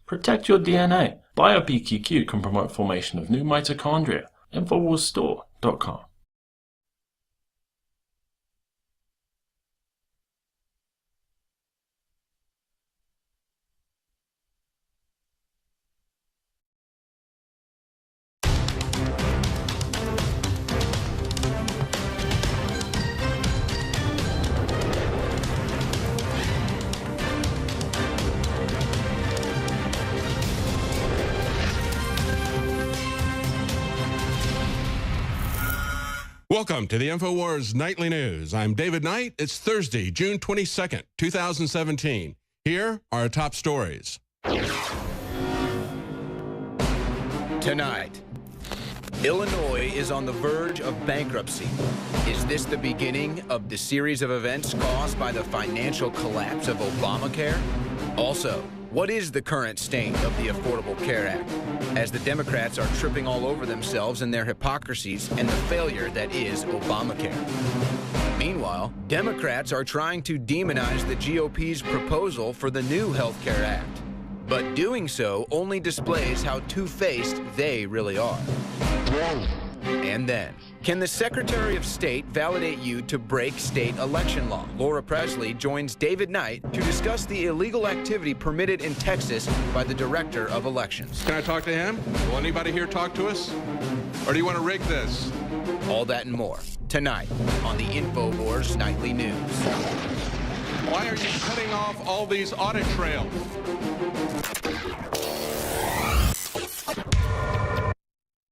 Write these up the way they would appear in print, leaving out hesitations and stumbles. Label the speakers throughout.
Speaker 1: Protect your DNA. BioPQQ can promote formation of new mitochondria. Infowarsstore.com.
Speaker 2: Welcome to the Infowars Nightly News. I'm David Knight. It's Thursday, June 22nd, 2017. Here are our top stories.
Speaker 3: Tonight, Illinois is on the verge of bankruptcy. Is this the beginning of the series of events caused by the financial collapse of Obamacare? Also, what is the current state of the Affordable Care Act, as the Democrats are tripping all over themselves in their hypocrisies and the failure that is Obamacare? Meanwhile, Democrats are trying to demonize the GOP's proposal for the new Health Care Act. But doing so only displays how two-faced they really are. And then, can the Secretary of State validate you to break state election law? Laura Presley joins David Knight to discuss the illegal activity permitted in Texas by the Director of Elections.
Speaker 2: Can I talk to him? Will anybody here talk to us? Or do you want to rig this?
Speaker 3: All that and more, tonight on the Infowars Nightly News.
Speaker 2: Why are you cutting off all these audit trails?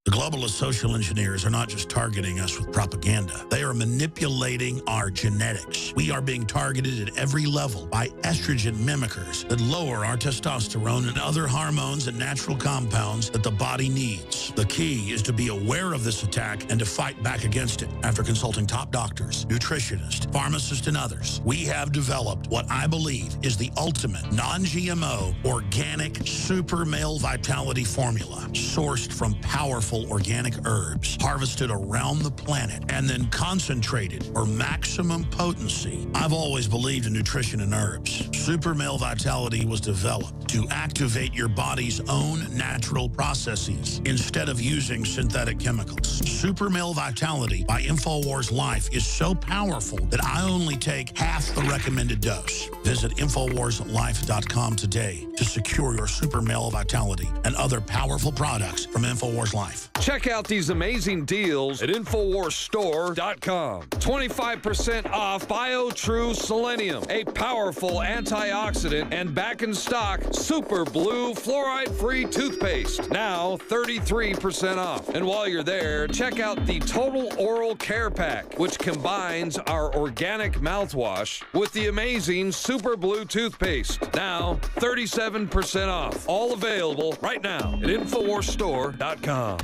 Speaker 4: The globalist social engineers are not just targeting us with propaganda. They are manipulating our genetics. We are being targeted at every level by estrogen mimickers that lower our testosterone and other hormones and natural compounds that the body needs. The key is to be aware of this attack and to fight back against it. After consulting top doctors, nutritionists, pharmacists, and others, we have developed what I believe is the ultimate non-GMO organic super male vitality formula, sourced from powerful organic herbs harvested around the planet and then concentrated for maximum potency. I've always believed in nutrition and herbs. Super Male Vitality was developed to activate your body's own natural processes instead of using synthetic chemicals. Super Male Vitality by Infowars Life is so powerful that I only take half the recommended dose. Visit InfowarsLife.com today to secure your Super Male Vitality and other powerful products from Infowars Life.
Speaker 5: Check out these amazing deals at InfowarsStore.com. 25% off BioTrue Selenium, a powerful antioxidant and back-in-stock Super Blue fluoride-free toothpaste. Now 33% off. And while you're there, check out the Total Oral Care Pack, which combines our organic mouthwash with the amazing Super Blue toothpaste. Now 37% off. All available right now at InfowarsStore.com.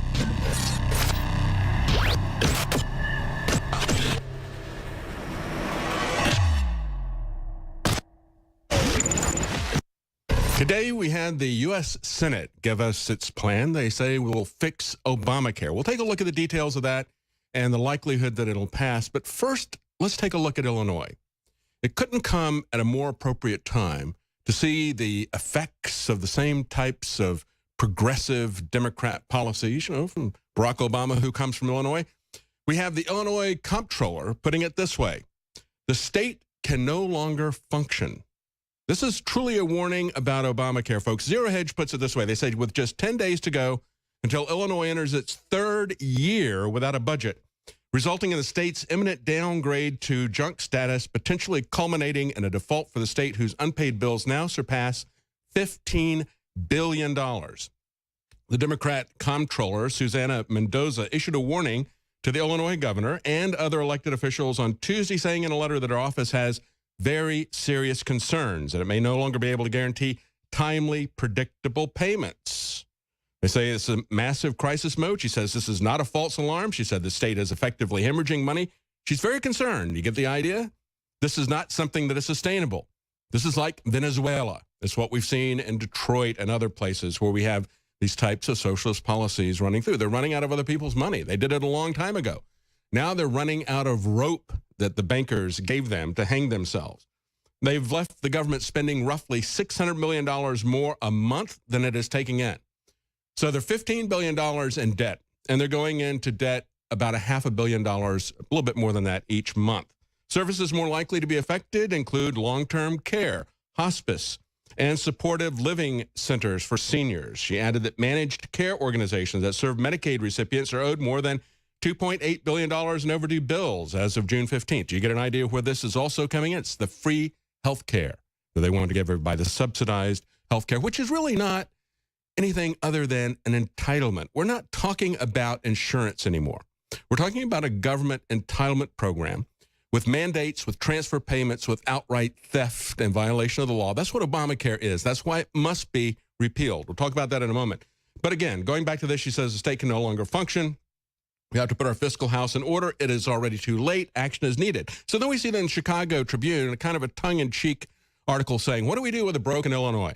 Speaker 2: Today, we had the U.S. Senate give us its plan. They say we'll fix Obamacare. We'll take a look at the details of that and the likelihood that it'll pass. But first, let's take a look at Illinois. It couldn't come at a more appropriate time to see the effects of the same types of progressive Democrat policies, from Barack Obama, who comes from Illinois. We have the Illinois comptroller putting it this way: the state can no longer function. This is truly a warning about Obamacare, folks. Zero Hedge puts it this way. They say with just 10 days to go until Illinois enters its third year without a budget, resulting in the state's imminent downgrade to junk status, potentially culminating in a default for the state whose unpaid bills now surpass $15 billion. The Democrat comptroller, Susana Mendoza, issued a warning to the Illinois governor and other elected officials on Tuesday, saying in a letter that her office has very serious concerns that it may no longer be able to guarantee timely, predictable payments. They say it's a massive crisis mode. She says this is not a false alarm. She said the state is effectively hemorrhaging money. She's very concerned. You get the idea? This is not something that is sustainable. This is like Venezuela. It's what we've seen in Detroit and other places where we have these types of socialist policies running through. They're running out of other people's money. They did it a long time ago. Now they're running out of rope that the bankers gave them to hang themselves. They've left the government spending roughly $600 million more a month than it is taking in. So they're $15 billion in debt, and they're going into debt about $500 million, a little bit more than that each month. Services more likely to be affected include long-term care, hospice, and supportive living centers for seniors. She added that managed care organizations that serve Medicaid recipients are owed more than $2.8 billion in overdue bills as of June 15th. Do you get an idea where this is also coming in? It's the free health care that they wanted to give everybody, the subsidized health care, which is really not anything other than an entitlement. We're not talking about insurance anymore. We're talking about a government entitlement program with mandates, with transfer payments, with outright theft and violation of the law. That's what Obamacare is. That's why it must be repealed. We'll talk about that in a moment. But again, going back to this, she says the state can no longer function. We have to put our fiscal house in order. It is already too late. Action is needed. So then we see that in Chicago Tribune, a kind of a tongue-in-cheek article saying, what do we do with a broken Illinois?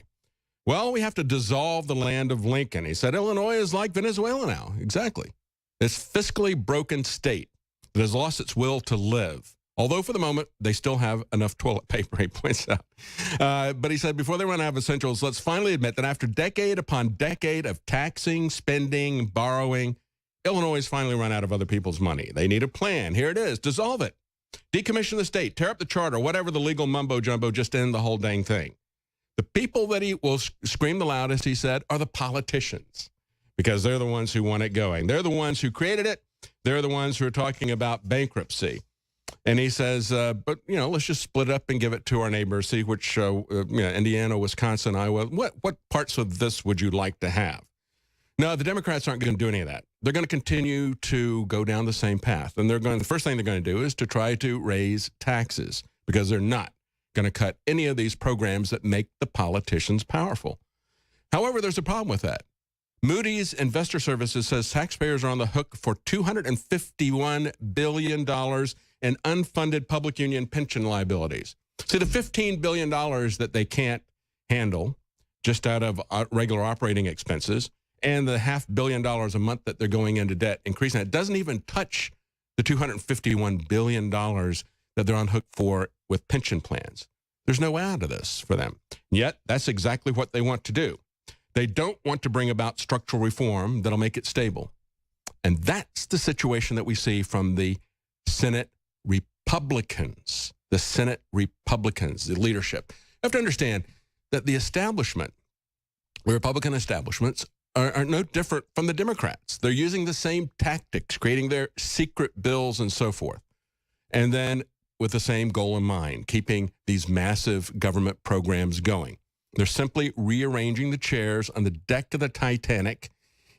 Speaker 2: Well, we have to dissolve the land of Lincoln. He said Illinois is like Venezuela now. Exactly. This fiscally broken state that has lost its will to live. Although for the moment, they still have enough toilet paper, he points out. But he said, before they run out of essentials, let's finally admit that after decade upon decade of taxing, spending, borrowing, Illinois has finally run out of other people's money. They need a plan. Here it is. Dissolve it. Decommission the state. Tear up the charter. Whatever the legal mumbo-jumbo. Just end the whole dang thing. The people that he will scream the loudest, he said, are the politicians. Because they're the ones who want it going. They're the ones who created it. They're the ones who are talking about bankruptcy. And he says, but, let's just split it up and give it to our neighbors, see which, Indiana, Wisconsin, Iowa, what parts of this would you like to have? No, the Democrats aren't going to do any of that. They're going to continue to go down the same path. And the first thing they're going to do is to try to raise taxes because they're not going to cut any of these programs that make the politicians powerful. However, there's a problem with that. Moody's Investor Services says taxpayers are on the hook for $251 billion in unfunded public union pension liabilities. See, the $15 billion that they can't handle just out of regular operating expenses and the $500 million a month that they're going into debt, increasing it doesn't even touch the $251 billion that they're on hook for with pension plans. There's no way out of this for them. Yet, that's exactly what they want to do. They don't want to bring about structural reform that'll make it stable. And that's the situation that we see from the Senate Republicans, the leadership. You have to understand that the establishment, the Republican establishments, are no different from the Democrats. They're using the same tactics, creating their secret bills and so forth. And then with the same goal in mind, keeping these massive government programs going. They're simply rearranging the chairs on the deck of the Titanic,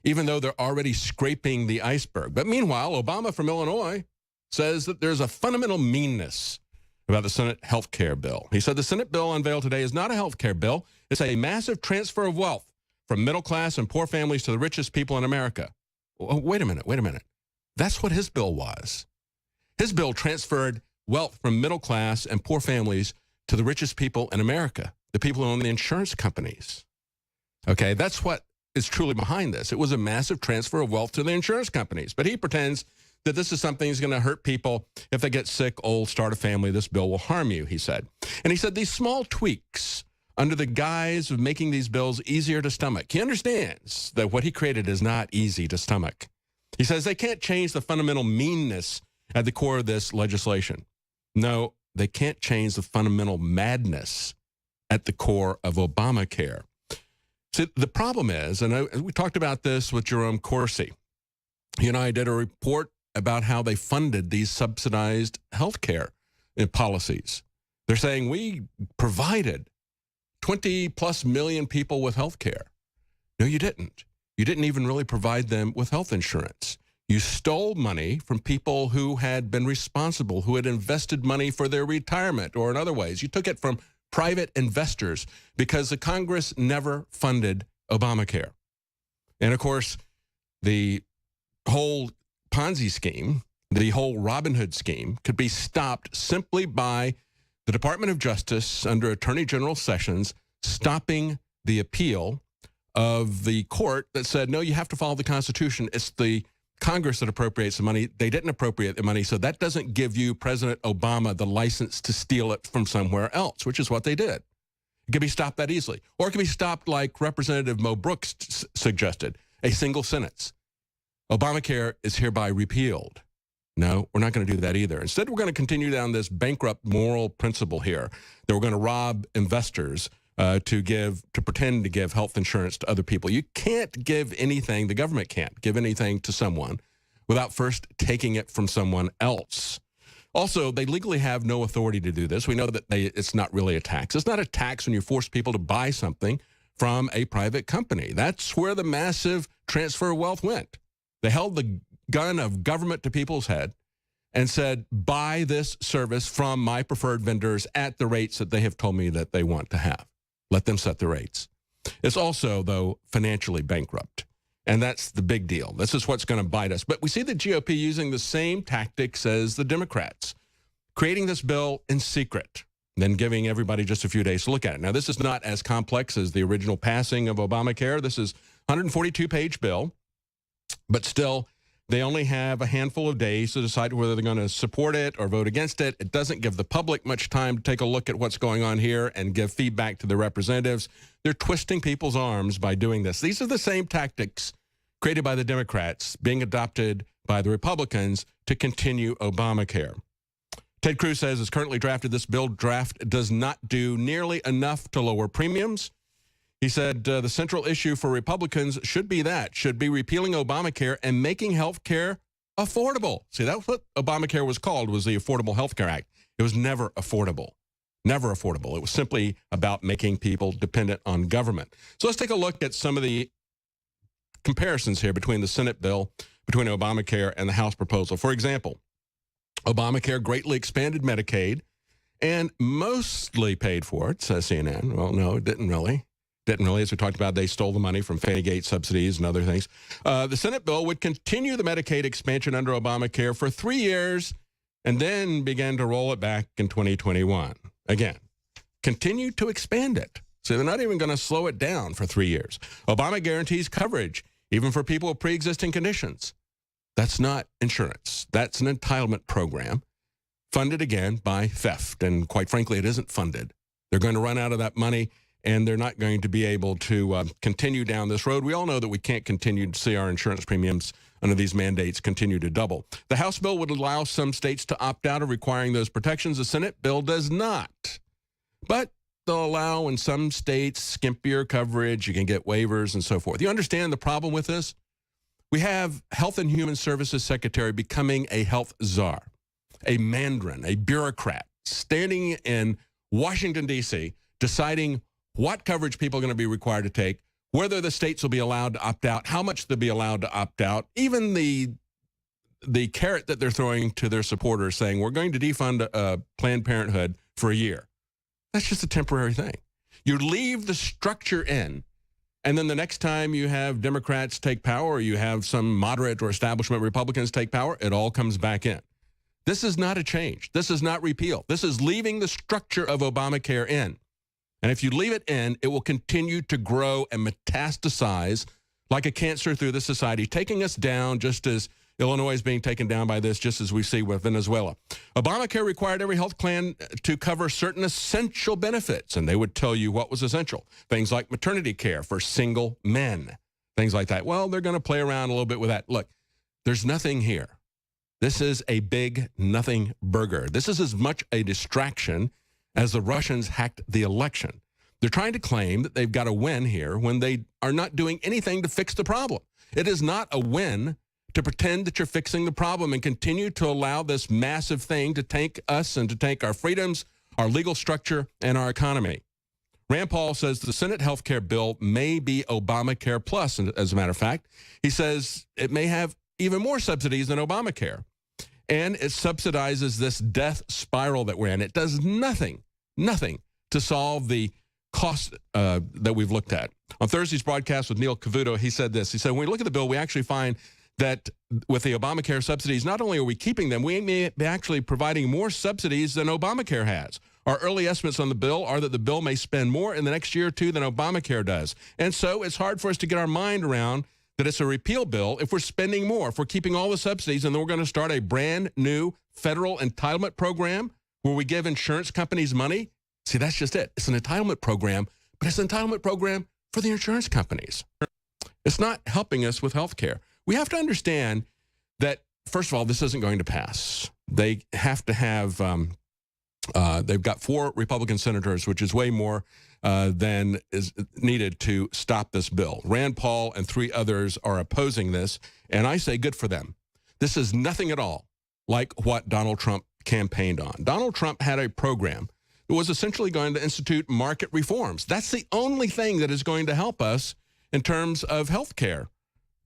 Speaker 2: even though they're already scraping the iceberg. But meanwhile, Obama from Illinois says that there's a fundamental meanness about the Senate health care bill. He said the Senate bill unveiled today is not a health care bill. It's a massive transfer of wealth from middle class and poor families to the richest people in America. Oh, wait a minute. That's what his bill was. His bill transferred wealth from middle class and poor families to the richest people in America, the people who own the insurance companies. Okay, that's what is truly behind this. It was a massive transfer of wealth to the insurance companies. But he pretends that this is something that's going to hurt people. If they get sick, old, start a family, this bill will harm you, he said. And he said these small tweaks under the guise of making these bills easier to stomach. He understands that what he created is not easy to stomach. He says they can't change the fundamental meanness at the core of this legislation. No, they can't change the fundamental madness at the core of Obamacare. So the problem is, and we talked about this with Jerome Corsi. He and I did a report about how they funded these subsidized health care policies. They're saying we provided 20+ million people with health care. No, you didn't. You didn't even really provide them with health insurance. You stole money from people who had been responsible, who had invested money for their retirement or in other ways. You took it from private investors because the Congress never funded Obamacare. And of course, the whole Ponzi scheme, the whole Robin Hood scheme could be stopped simply by the Department of Justice under Attorney General Sessions stopping the appeal of the court that said, no, you have to follow the Constitution. It's the Congress that appropriates the money. They didn't appropriate the money, so that doesn't give you, President Obama, the license to steal it from somewhere else, which is what they did. It can be stopped that easily. Or it can be stopped like Representative Mo Brooks suggested, a single sentence. Obamacare is hereby repealed. No, we're not going to do that either. Instead, we're going to continue down this bankrupt moral principle here that we're going to rob investors to pretend to give health insurance to other people. You can't give anything, the government can't give anything to someone without first taking it from someone else. Also, they legally have no authority to do this. We know that it's not really a tax. It's not a tax when you force people to buy something from a private company. That's where the massive transfer of wealth went. They held the gun of government to people's head and said, buy this service from my preferred vendors at the rates that they have told me that they want to have. Let them set the rates. It's also, though, financially bankrupt. And that's the big deal. This is what's going to bite us. But we see the GOP using the same tactics as the Democrats, creating this bill in secret, then giving everybody just a few days to look at it. Now, this is not as complex as the original passing of Obamacare. This is a 142-page bill, but still, they only have a handful of days to decide whether they're going to support it or vote against it. It doesn't give the public much time to take a look at what's going on here and give feedback to the representatives. They're twisting people's arms by doing this. These are the same tactics created by the Democrats being adopted by the Republicans to continue Obamacare. Ted Cruz says, as currently drafted, this bill draft does not do nearly enough to lower premiums. He said the central issue for Republicans should be repealing Obamacare and making health care affordable. See, that's what Obamacare was called, was the Affordable Health Care Act. It was never affordable. Never affordable. It was simply about making people dependent on government. So let's take a look at some of the comparisons here between the Senate bill, between Obamacare and the House proposal. For example, Obamacare greatly expanded Medicaid and mostly paid for it, says CNN. Well, no, it didn't really. As we talked about, they stole the money from Fannie Gate subsidies and other things. The Senate bill would continue the Medicaid expansion under Obamacare for 3 years and then began to roll it back in 2021. Again, continue to expand it. So they're not even going to slow it down for 3 years. Obama guarantees coverage, even for people with pre-existing conditions. That's not insurance. That's an entitlement program funded again by theft. And quite frankly, it isn't funded. They're going to run out of that money, and they're not going to be able to continue down this road. We all know that we can't continue to see our insurance premiums under these mandates continue to double. The House bill would allow some states to opt out of requiring those protections. The Senate bill does not. But they'll allow in some states skimpier coverage. You can get waivers and so forth. You understand the problem with this? We have Health and Human Services Secretary becoming a health czar, a mandarin, a bureaucrat, standing in Washington, D.C., deciding what coverage people are going to be required to take, whether the states will be allowed to opt out, how much they'll be allowed to opt out, even the carrot that they're throwing to their supporters saying, we're going to defund Planned Parenthood for a year. That's just a temporary thing. You leave the structure in, and then the next time you have Democrats take power or you have some moderate or establishment Republicans take power, it all comes back in. This is not a change. This is not repeal. This is leaving the structure of Obamacare in. And if you leave it in, it will continue to grow and metastasize like a cancer through the society, taking us down just as Illinois is being taken down by this, just as we see with Venezuela. Obamacare required every health plan to cover certain essential benefits, and they would tell you what was essential. Things like maternity care for single men, things like that. Well, they're going to play around a little bit with that. Look, there's nothing here. This is a big nothing burger. This is as much a distraction as the Russians hacked the election. They're trying to claim that they've got a win here when they are not doing anything to fix the problem. It is not a win to pretend that you're fixing the problem and continue to allow this massive thing to tank us and to tank our freedoms, our legal structure, and our economy. Rand Paul says the Senate health care bill may be Obamacare Plus, as a matter of fact. He says it may have even more subsidies than Obamacare. And it subsidizes this death spiral that we're in. It does nothing to solve the cost that we've looked at. On Thursday's broadcast with Neil Cavuto, he said this. He said, when we look at the bill, we actually find that with the Obamacare subsidies, not only are we keeping them, we may be actually providing more subsidies than Obamacare has. Our early estimates on the bill are that the bill may spend more in the next year or two than Obamacare does. And so it's hard for us to get our mind around that it's a repeal bill if we're spending more, if we're keeping all the subsidies, and then we're going to start a brand new federal entitlement program where we give insurance companies money. See, that's just it. It's an entitlement program, but it's an entitlement program for the insurance companies. It's not helping us with health care. We have to understand that, first of all, this isn't going to pass. They have to have, they've got 4 Republican senators, which is way more than is needed to stop this bill. Rand Paul and 3 others are opposing this, and I say good for them. This is nothing at all like what Donald Trump campaigned on. Donald Trump had a program that was essentially going to institute market reforms. That's the only thing that is going to help us in terms of health care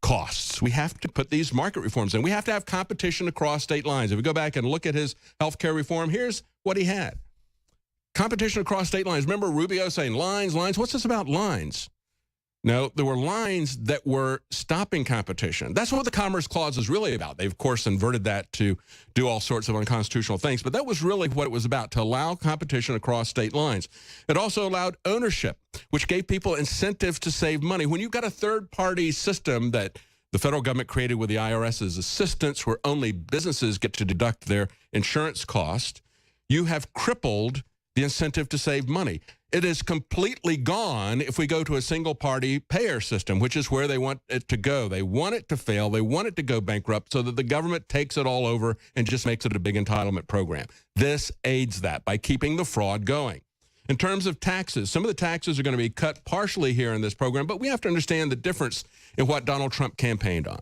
Speaker 2: costs. We have to put these market reforms in. We have to have competition across state lines. If we go back and look at his health care reform, here's what he had. Competition across state lines. Remember Rubio saying lines, lines? What's this about lines? No, there were lines that were stopping competition. That's what the Commerce Clause is really about. They, of course, inverted that to do all sorts of unconstitutional things, but that was really what it was about, to allow competition across state lines. It also allowed ownership, which gave people incentives to save money. When you've got a third-party system that the federal government created with the IRS's assistance, where only businesses get to deduct their insurance cost, you have crippled the incentive to save money. It is completely gone if we go to a single-party payer system, which is where they want it to go. They want it to fail. They want it to go bankrupt so that the government takes it all over and just makes it a big entitlement program. This aids that by keeping the fraud going. In terms of taxes, some of the taxes are going to be cut partially here in this program, but we have to understand the difference in what Donald Trump campaigned on.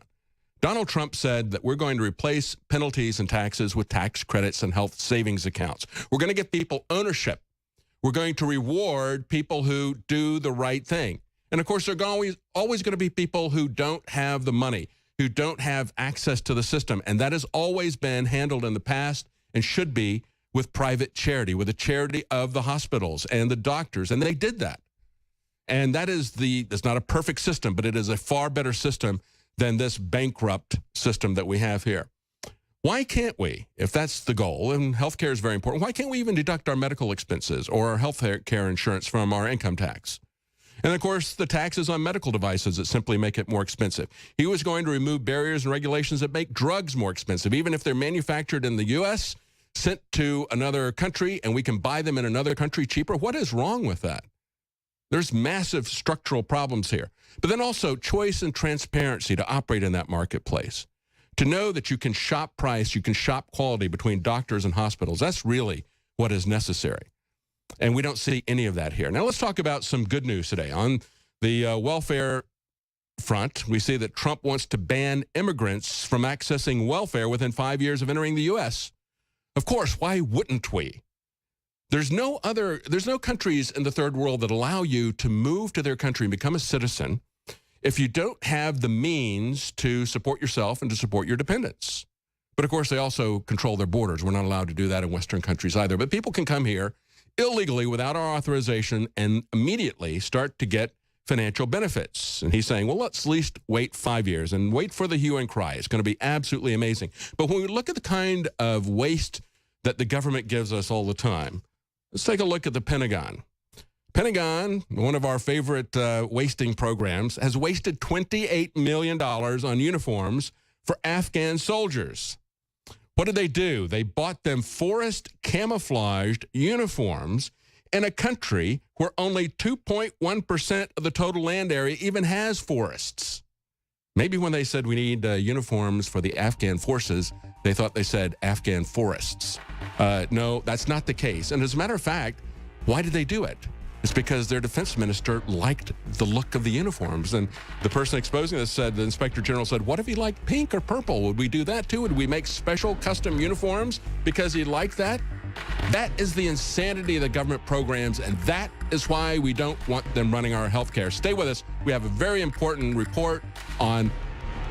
Speaker 2: Donald Trump said that we're going to replace penalties and taxes with tax credits and health savings accounts. We're going to give people ownership. We're going to reward people who do the right thing. And, of course, there are always going to be people who don't have the money, who don't have access to the system. And that has always been handled in the past and should be with private charity, with the charity of the hospitals and the doctors. And they did that. And that is it's not a perfect system, but it is a far better system than this bankrupt system that we have here. Why can't we, if that's the goal, and healthcare is very important, why can't we even deduct our medical expenses or our health care insurance from our income tax? And, of course, the taxes on medical devices that simply make it more expensive. He was going to remove barriers and regulations that make drugs more expensive, even if they're manufactured in the U.S., sent to another country, and we can buy them in another country cheaper. What is wrong with that? There's massive structural problems here. But then also choice and transparency to operate in that marketplace. To know that you can shop price, you can shop quality between doctors and hospitals. That's really what is necessary. And we don't see any of that here. Now let's talk about some good news today. On the welfare front, we see that Trump wants to ban immigrants from accessing welfare within 5 years of entering the U.S. Of course, why wouldn't we? There's no countries in the third world that allow you to move to their country and become a citizen if you don't have the means to support yourself and to support your dependents. But, of course, they also control their borders. We're not allowed to do that in Western countries either. But people can come here illegally without our authorization and immediately start to get financial benefits. And he's saying, well, let's at least wait 5 years and wait for the hue and cry. It's going to be absolutely amazing. But when we look at the kind of waste that the government gives us all the time, let's take a look at the Pentagon. Pentagon, one of our favorite wasting programs, has wasted $28 million on uniforms for Afghan soldiers. What did they do? They bought them forest camouflaged uniforms in a country where only 2.1% of the total land area even has forests. Maybe when they said we need uniforms for the Afghan forces, they thought they said Afghan forests. No, that's not the case. And as a matter of fact, why did they do it? It's because their defense minister liked the look of the uniforms. And the person exposing this said, the inspector general said, what if he liked pink or purple? Would we do that too? Would we make special custom uniforms because he liked that? That is the insanity of the government programs, and that is why we don't want them running our health care. Stay with us. We have a very important report on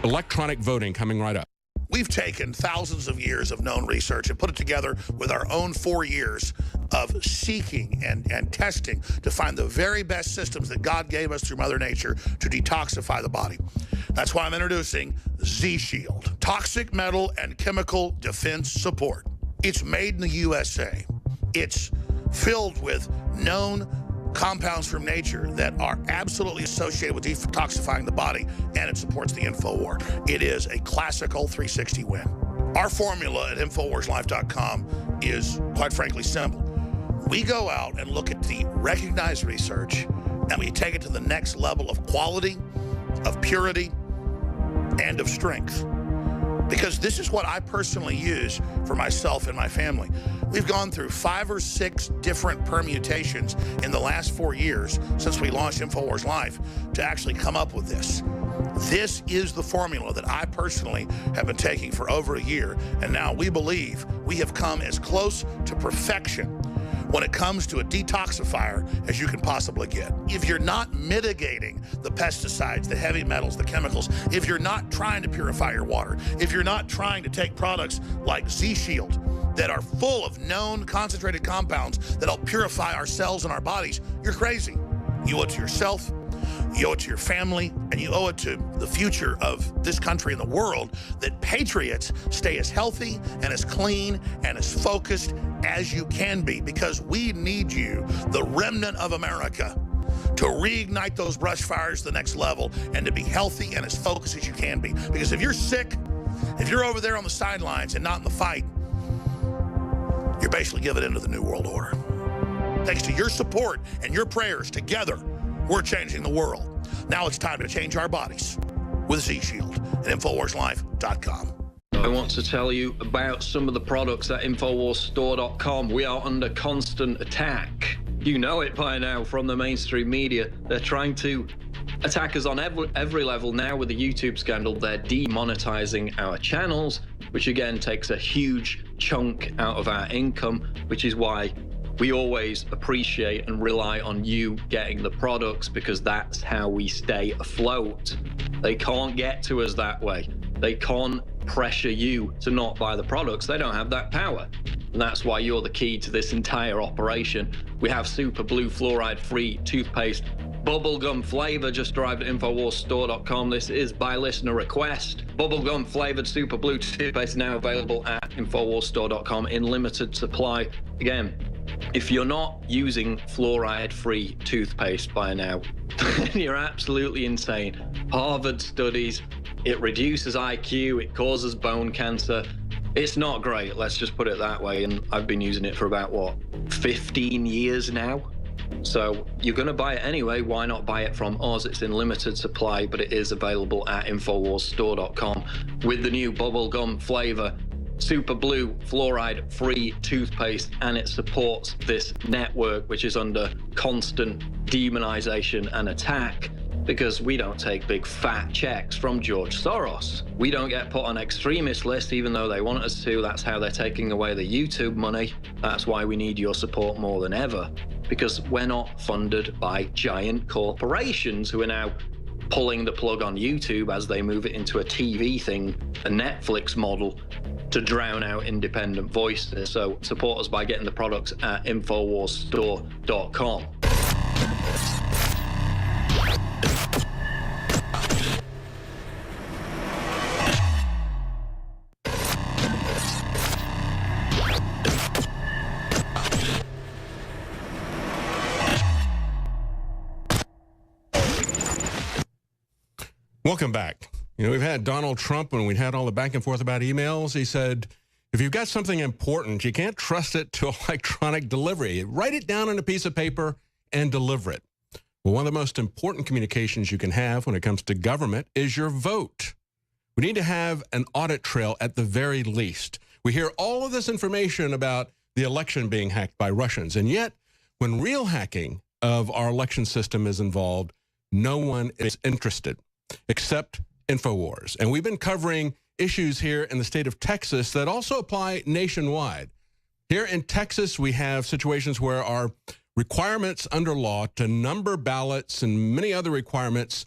Speaker 2: electronic voting coming right up.
Speaker 6: We've taken thousands of years of known research and put it together with our own 4 years of seeking and testing to find the very best systems that God gave us through Mother Nature to detoxify the body. That's why I'm introducing Z-Shield, Toxic Metal and Chemical Defense Support. It's made in the USA. It's filled with known compounds from nature that are absolutely associated with detoxifying the body, and it supports the InfoWar. It is a classical 360 win. Our formula at InfoWarsLife.com is, quite frankly, simple. We go out and look at the recognized research, and we take it to the next level of quality, of purity, and of strength. Because this is what I personally use for myself and my family. We've gone through 5 or 6 different permutations in the last 4 years since we launched InfoWars Life to actually come up with this. This is the formula that I personally have been taking for over a year, and now we believe we have come as close to perfection when it comes to a detoxifier as you can possibly get. If you're not mitigating the pesticides, the heavy metals, the chemicals, if you're not trying to purify your water, if you're not trying to take products like Z-Shield that are full of known concentrated compounds that'll purify our cells and our bodies, you're crazy. You owe it to yourself, you owe it to your family, and you owe it to the future of this country and the world that patriots stay as healthy and as clean and as focused as you can be, because we need you, the remnant of America, to reignite those brush fires to the next level and to be healthy and as focused as you can be. Because if you're sick, if you're over there on the sidelines and not in the fight, you're basically giving in to the New World Order. Thanks to your support and your prayers, together, we're changing the world. Now it's time to change our bodies with Z-Shield at InfoWarsLife.com.
Speaker 7: I want to tell you about some of the products at InfoWarsStore.com. We are under constant attack. You know it by now from the mainstream media. They're trying to attack us on every level now with the YouTube scandal. They're demonetizing our channels, which again takes a huge chunk out of our income, which is why we always appreciate and rely on you getting the products, because that's how we stay afloat. They can't get to us that way. They can't pressure you to not buy the products. They don't have that power. And that's why you're the key to this entire operation. We have Super Blue fluoride-free toothpaste, bubblegum flavor just arrived at InfoWarsStore.com. This is by listener request. Bubblegum flavored Super Blue toothpaste now available at InfoWarsStore.com in limited supply. Again, if you're not using fluoride-free toothpaste by now, you're absolutely insane. Harvard studies, it reduces IQ, it causes bone cancer. It's not great, let's just put it that way. And I've been using it for about, what, 15 years now? So you're going to buy it anyway. Why not buy it from us? It's in limited supply, but it is available at InfoWarsStore.com with the new bubblegum flavor. Super Blue fluoride-free toothpaste, and it supports this network, which is under constant demonization and attack, because we don't take big fat checks from George Soros. We don't get put on extremist lists, even though they want us to. That's how they're taking away the YouTube money. That's why we need your support more than ever, because we're not funded by giant corporations who are now pulling the plug on YouTube as they move it into a TV thing, a Netflix model, to drown out independent voices. So support us by getting the products at InfoWarsStore.com.
Speaker 2: Welcome back. You know, we've had Donald Trump, when we had all the back and forth about emails, he said, if you've got something important, you can't trust it to electronic delivery. Write it down on a piece of paper and deliver it. Well, one of the most important communications you can have when it comes to government is your vote. We need to have an audit trail at the very least. We hear all of this information about the election being hacked by Russians, and yet when real hacking of our election system is involved, no one is interested except InfoWars. And we've been covering issues here in the state of Texas that also apply nationwide. Here in Texas, we have situations where our requirements under law to number ballots and many other requirements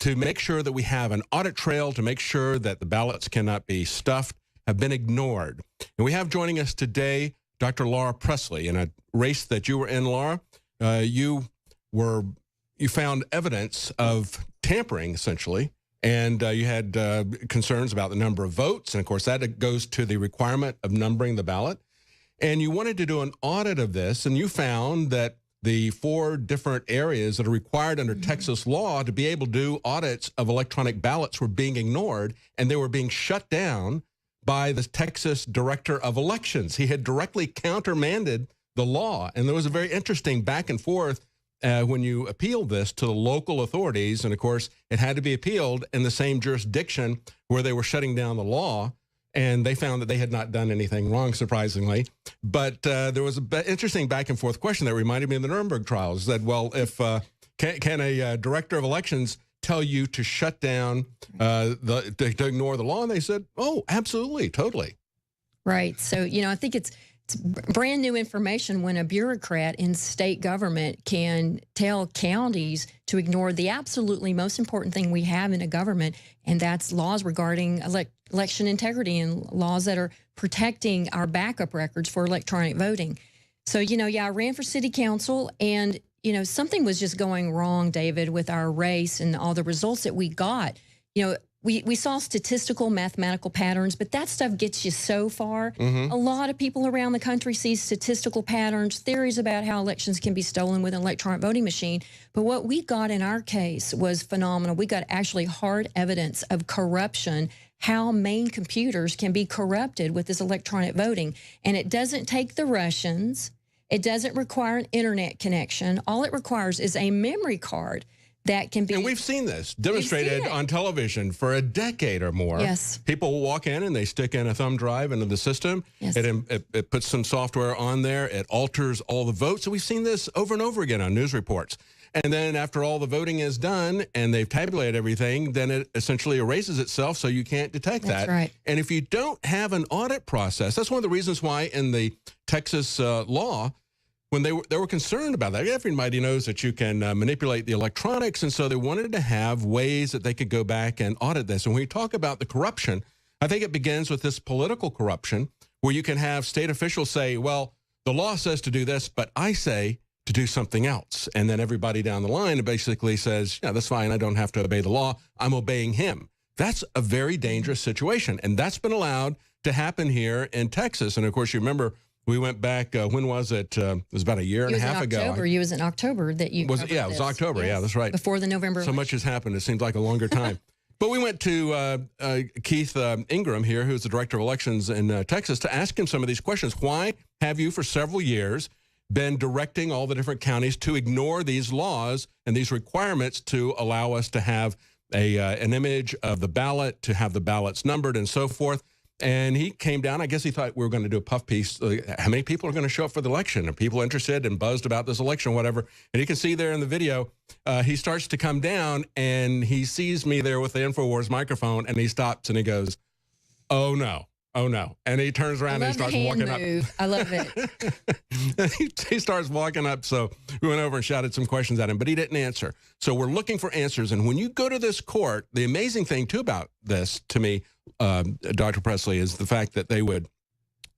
Speaker 2: to make sure that we have an audit trail, to make sure that the ballots cannot be stuffed, have been ignored. And we have joining us today Dr. Laura Presley. In a race that you were in, Laura, you found evidence of tampering, essentially, and you had concerns about the number of votes, and of course that goes to the requirement of numbering the ballot. And you wanted to do an audit of this, and you found that the 4 different areas that are required under Texas law to be able to do audits of electronic ballots were being ignored, and they were being shut down by the Texas Director of Elections. He had directly countermanded the law, and there was a very interesting back and forth when you appealed this to the local authorities, and of course, it had to be appealed in the same jurisdiction where they were shutting down the law, and they found that they had not done anything wrong, surprisingly. But there was an interesting back and forth question that reminded me of the Nuremberg trials. That, well, if can a director of elections tell you to shut down, to ignore the law? And they said, oh, absolutely, totally.
Speaker 8: Right. So, you know, I think it's brand new information when a bureaucrat in state government can tell counties to ignore the absolutely most important thing we have in a government, and that's laws regarding election integrity and laws that are protecting our backup records for electronic voting. So, you know, yeah, I ran for city council, and, you know, something was just going wrong, David, with our race and all the results that we got. You know, we saw statistical, mathematical patterns, but that stuff gets you so far. A lot of people around the country see statistical patterns, theories about how elections can be stolen with an electronic voting machine. But what we got in our case was phenomenal. We got actually hard evidence of corruption, how main computers can be corrupted with this electronic voting. And it doesn't take the Russians. It doesn't require an internet connection. All it requires is a memory card that can be. And
Speaker 2: we've seen this demonstrated on television for a decade or more.
Speaker 8: Yes.
Speaker 2: People will walk in and they stick in a thumb drive into the system.
Speaker 8: Yes.
Speaker 2: It puts some software on there. It alters all the votes. And we've seen this over and over again on news reports. And then after all the voting is done and they've tabulated everything, then it essentially erases itself so you can't detect that.
Speaker 8: That's right.
Speaker 2: And if you don't have an audit process, that's one of the reasons why in the Texas law, when they were concerned about that, everybody knows that you can manipulate the electronics, and so they wanted to have ways that they could go back and audit this. And when we talk about the corruption, I think it begins with this political corruption, where you can have state officials say, well, the law says to do this, but I say to do something else. And then everybody down the line basically says, yeah, that's fine, I don't have to obey the law, I'm obeying him. That's a very dangerous situation, and that's been allowed to happen here in Texas. And of course, you remember, we went back, when was it? It was about a year and a half ago.
Speaker 8: It was in October that you
Speaker 2: was. Yeah, it was October. Yes. Yeah, that's right.
Speaker 8: Before the November
Speaker 2: election. So much has happened. It seems like a longer time. But we went to Keith Ingram here, who's the director of elections in Texas, to ask him some of these questions. Why have you, for several years, been directing all the different counties to ignore these laws and these requirements to allow us to have an image of the ballot, to have the ballots numbered and so forth? And he came down. I guess he thought we were going to do a puff piece. How many people are going to show up for the election? Are people interested and buzzed about this election, whatever? And you can see there in the video, he starts to come down, and he sees me there with the Infowars microphone, and he stops and he goes, oh, no. Oh, no. And he turns around and he starts walking up.
Speaker 8: I love it.
Speaker 2: he starts walking up. So we went over and shouted some questions at him, but he didn't answer. So we're looking for answers. And when you go to this court, the amazing thing, too, about this, to me, Dr. Presley, is the fact that they would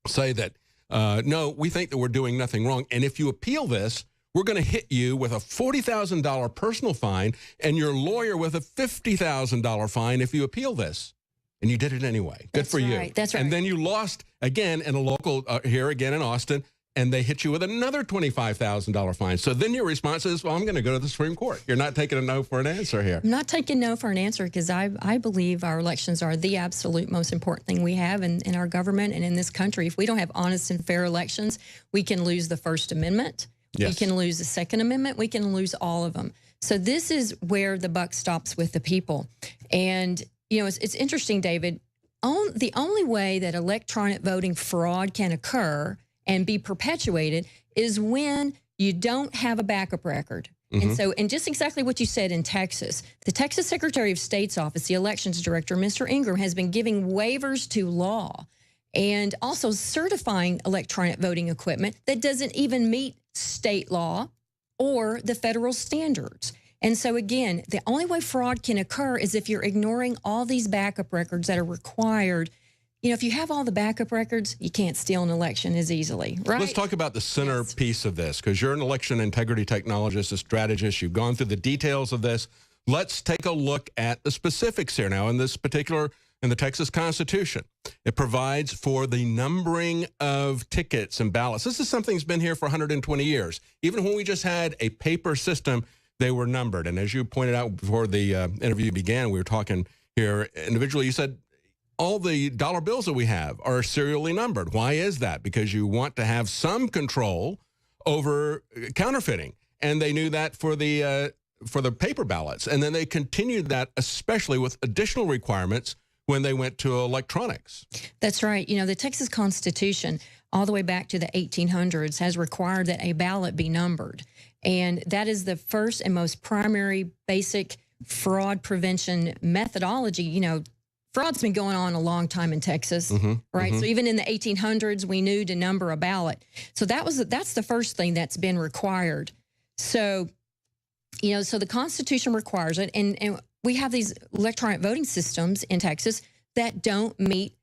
Speaker 2: say that, no, we think that we're doing nothing wrong. And if you appeal this, we're going to hit you with a $40,000 personal fine and your lawyer with a $50,000 fine if you appeal this. And you did it anyway. Good for you.
Speaker 8: That's right.
Speaker 2: And then you lost again in a local here again in Austin, and they hit you with another $25,000 fine. So then your response is, well, I'm going to go to the Supreme Court. You're not taking a no for an answer here.
Speaker 8: I'm not taking no for an answer, because I believe our elections are the absolute most important thing we have in our government and in this country. If we don't have honest and fair elections, we can lose the First Amendment. Yes. We can lose the Second Amendment. We can lose all of them. So this is where the buck stops with the people. And you know, it's interesting, David. The only way that electronic voting fraud can occur and be perpetuated is when you don't have a backup record. And so, and just exactly what you said in Texas, the Texas Secretary of State's office, the elections director, Mr. Ingram, has been giving waivers to law and also certifying electronic voting equipment that doesn't even meet state law or the federal standards. And so, again, the only way fraud can occur is if you're ignoring all these backup records that are required. You know, if you have all the backup records, you can't steal an election as easily, right?
Speaker 2: Let's talk about the center piece of this, because you're an election integrity technologist, a strategist. You've gone through the details of this. Let's take a look at the specifics here now. In this particular in the Texas Constitution. It provides for the numbering of tickets and ballots. This is something that's been here for 120 years. Even when we just had a paper system, they were numbered. And as you pointed out before the interview began, we were talking here individually, you said all the dollar bills that we have are serially numbered. Why is that? Because you want to have some control over counterfeiting. And they knew that for the paper ballots. And then they continued that, especially with additional requirements when they went to electronics.
Speaker 8: That's right. You know, the Texas Constitution, all the way back to the 1800s, has required that a ballot be numbered. And that is the first and most primary basic fraud prevention methodology. You know, fraud's been going on a long time in Texas, right? So even in the 1800s, we knew to number a ballot. So that's the first thing that's been required. So, you know, so the Constitution requires it, and we have these electronic voting systems in Texas that don't meet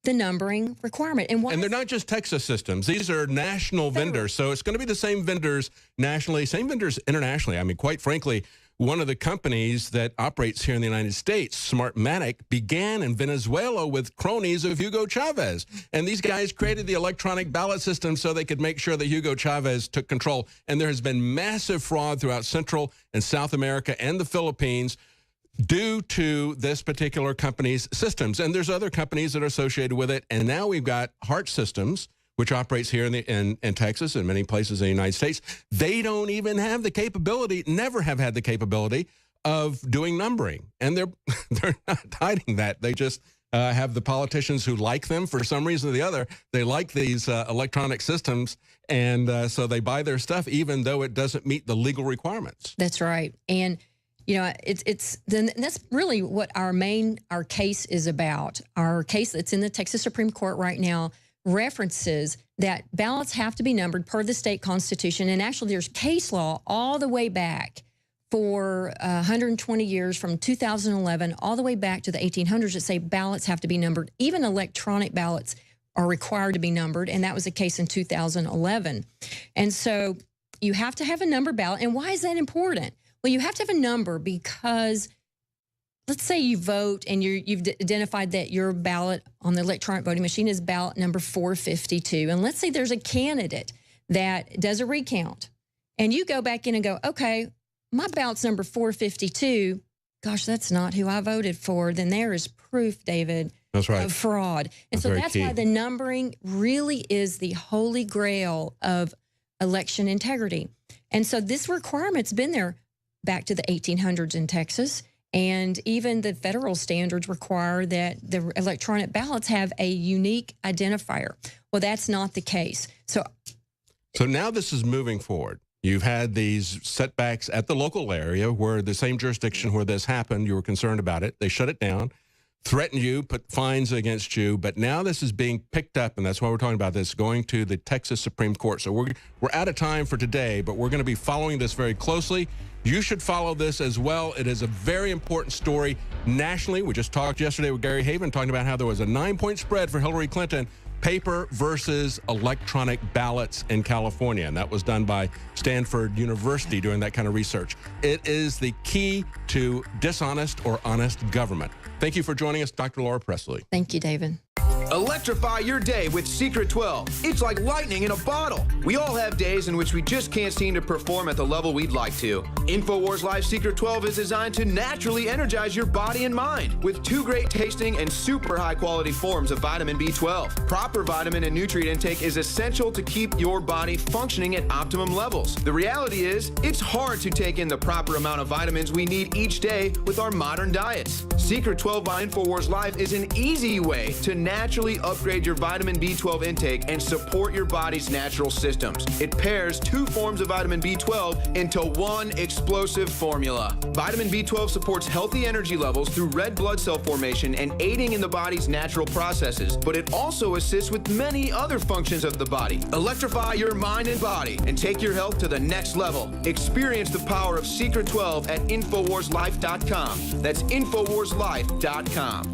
Speaker 8: the numbering requirement. And
Speaker 2: they're not just Texas systems. These are national vendors. So it's going to be the same vendors nationally, same vendors internationally. I mean, quite frankly, one of the companies that operates here in the United States, Smartmatic, began in Venezuela with cronies of Hugo Chavez. And these guys created the electronic ballot system so they could make sure that Hugo Chavez took control. And there has been massive fraud throughout Central and South America and the Philippines due to this particular company's systems. And there's other companies that are associated with it. And now we've got Heart Systems, which operates here in Texas and many places in the United States. They don't even have the capability, never have had the capability of doing numbering. And they're not hiding that. They just have the politicians who like them for some reason or the other. They like these electronic systems, and so they buy their stuff even though it doesn't meet the legal requirements.
Speaker 8: That's right. And you know, that's really what our case is about. Our case that's in the Texas Supreme Court right now references that ballots have to be numbered per the state constitution. And actually, there's case law all the way back for 120 years, from 2011 all the way back to the 1800s, that say ballots have to be numbered. Even electronic ballots are required to be numbered, and that was the case in 2011. And so you have to have a numbered ballot. And why is that important? Well, you have to have a number because let's say you vote and you've identified that your ballot on the electronic voting machine is ballot number 452. And let's say there's a candidate that does a recount. And you go back in and go, okay, my ballot's number 452. Gosh, that's not who I voted for. Then there is proof, David,
Speaker 2: that's right,
Speaker 8: of fraud. And so that's why the numbering really is the holy grail of election integrity. And so this requirement's been there back to the 1800s in Texas. And even the federal standards require that the electronic ballots have a unique identifier. Well, that's not the case. So
Speaker 2: now this is moving forward. You've had these setbacks at the local area where the same jurisdiction where this happened, you were concerned about it. They shut it down, threatened you, put fines against you. But now this is being picked up, and that's why we're talking about this, going to the Texas Supreme Court. So we're out of time for today, but we're going to be following this very closely. You should follow this as well. It is a very important story nationally. We just talked yesterday with Gary Haven talking about how there was a 9-point spread for Hillary Clinton, paper versus electronic ballots in California. And that was done by Stanford University doing that kind of research. It is the key to dishonest or honest government. Thank you for joining us, Dr. Laura Presley.
Speaker 8: Thank you, David.
Speaker 3: Electrify your day with Secret 12. It's like lightning in a bottle. We all have days in which we just can't seem to perform at the level we'd like to. Infowars Life Secret 12 is designed to naturally energize your body and mind with 2 great tasting and super high quality forms of vitamin B12. Proper vitamin and nutrient intake is essential to keep your body functioning at optimum levels. The reality is, it's hard to take in the proper amount of vitamins we need each day with our modern diets. Secret 12 by Infowars Life is an easy way to naturally upgrade your vitamin B12 intake and support your body's natural systems. It pairs 2 forms of vitamin B12 into one explosive formula. Vitamin B12 supports healthy energy levels through red blood cell formation and aiding in the body's natural processes, but it also assists with many other functions of the body. Electrify your mind and body and take your health to the next level. Experience the power of Secret 12 at InfoWarsLife.com. That's InfoWarsLife.com.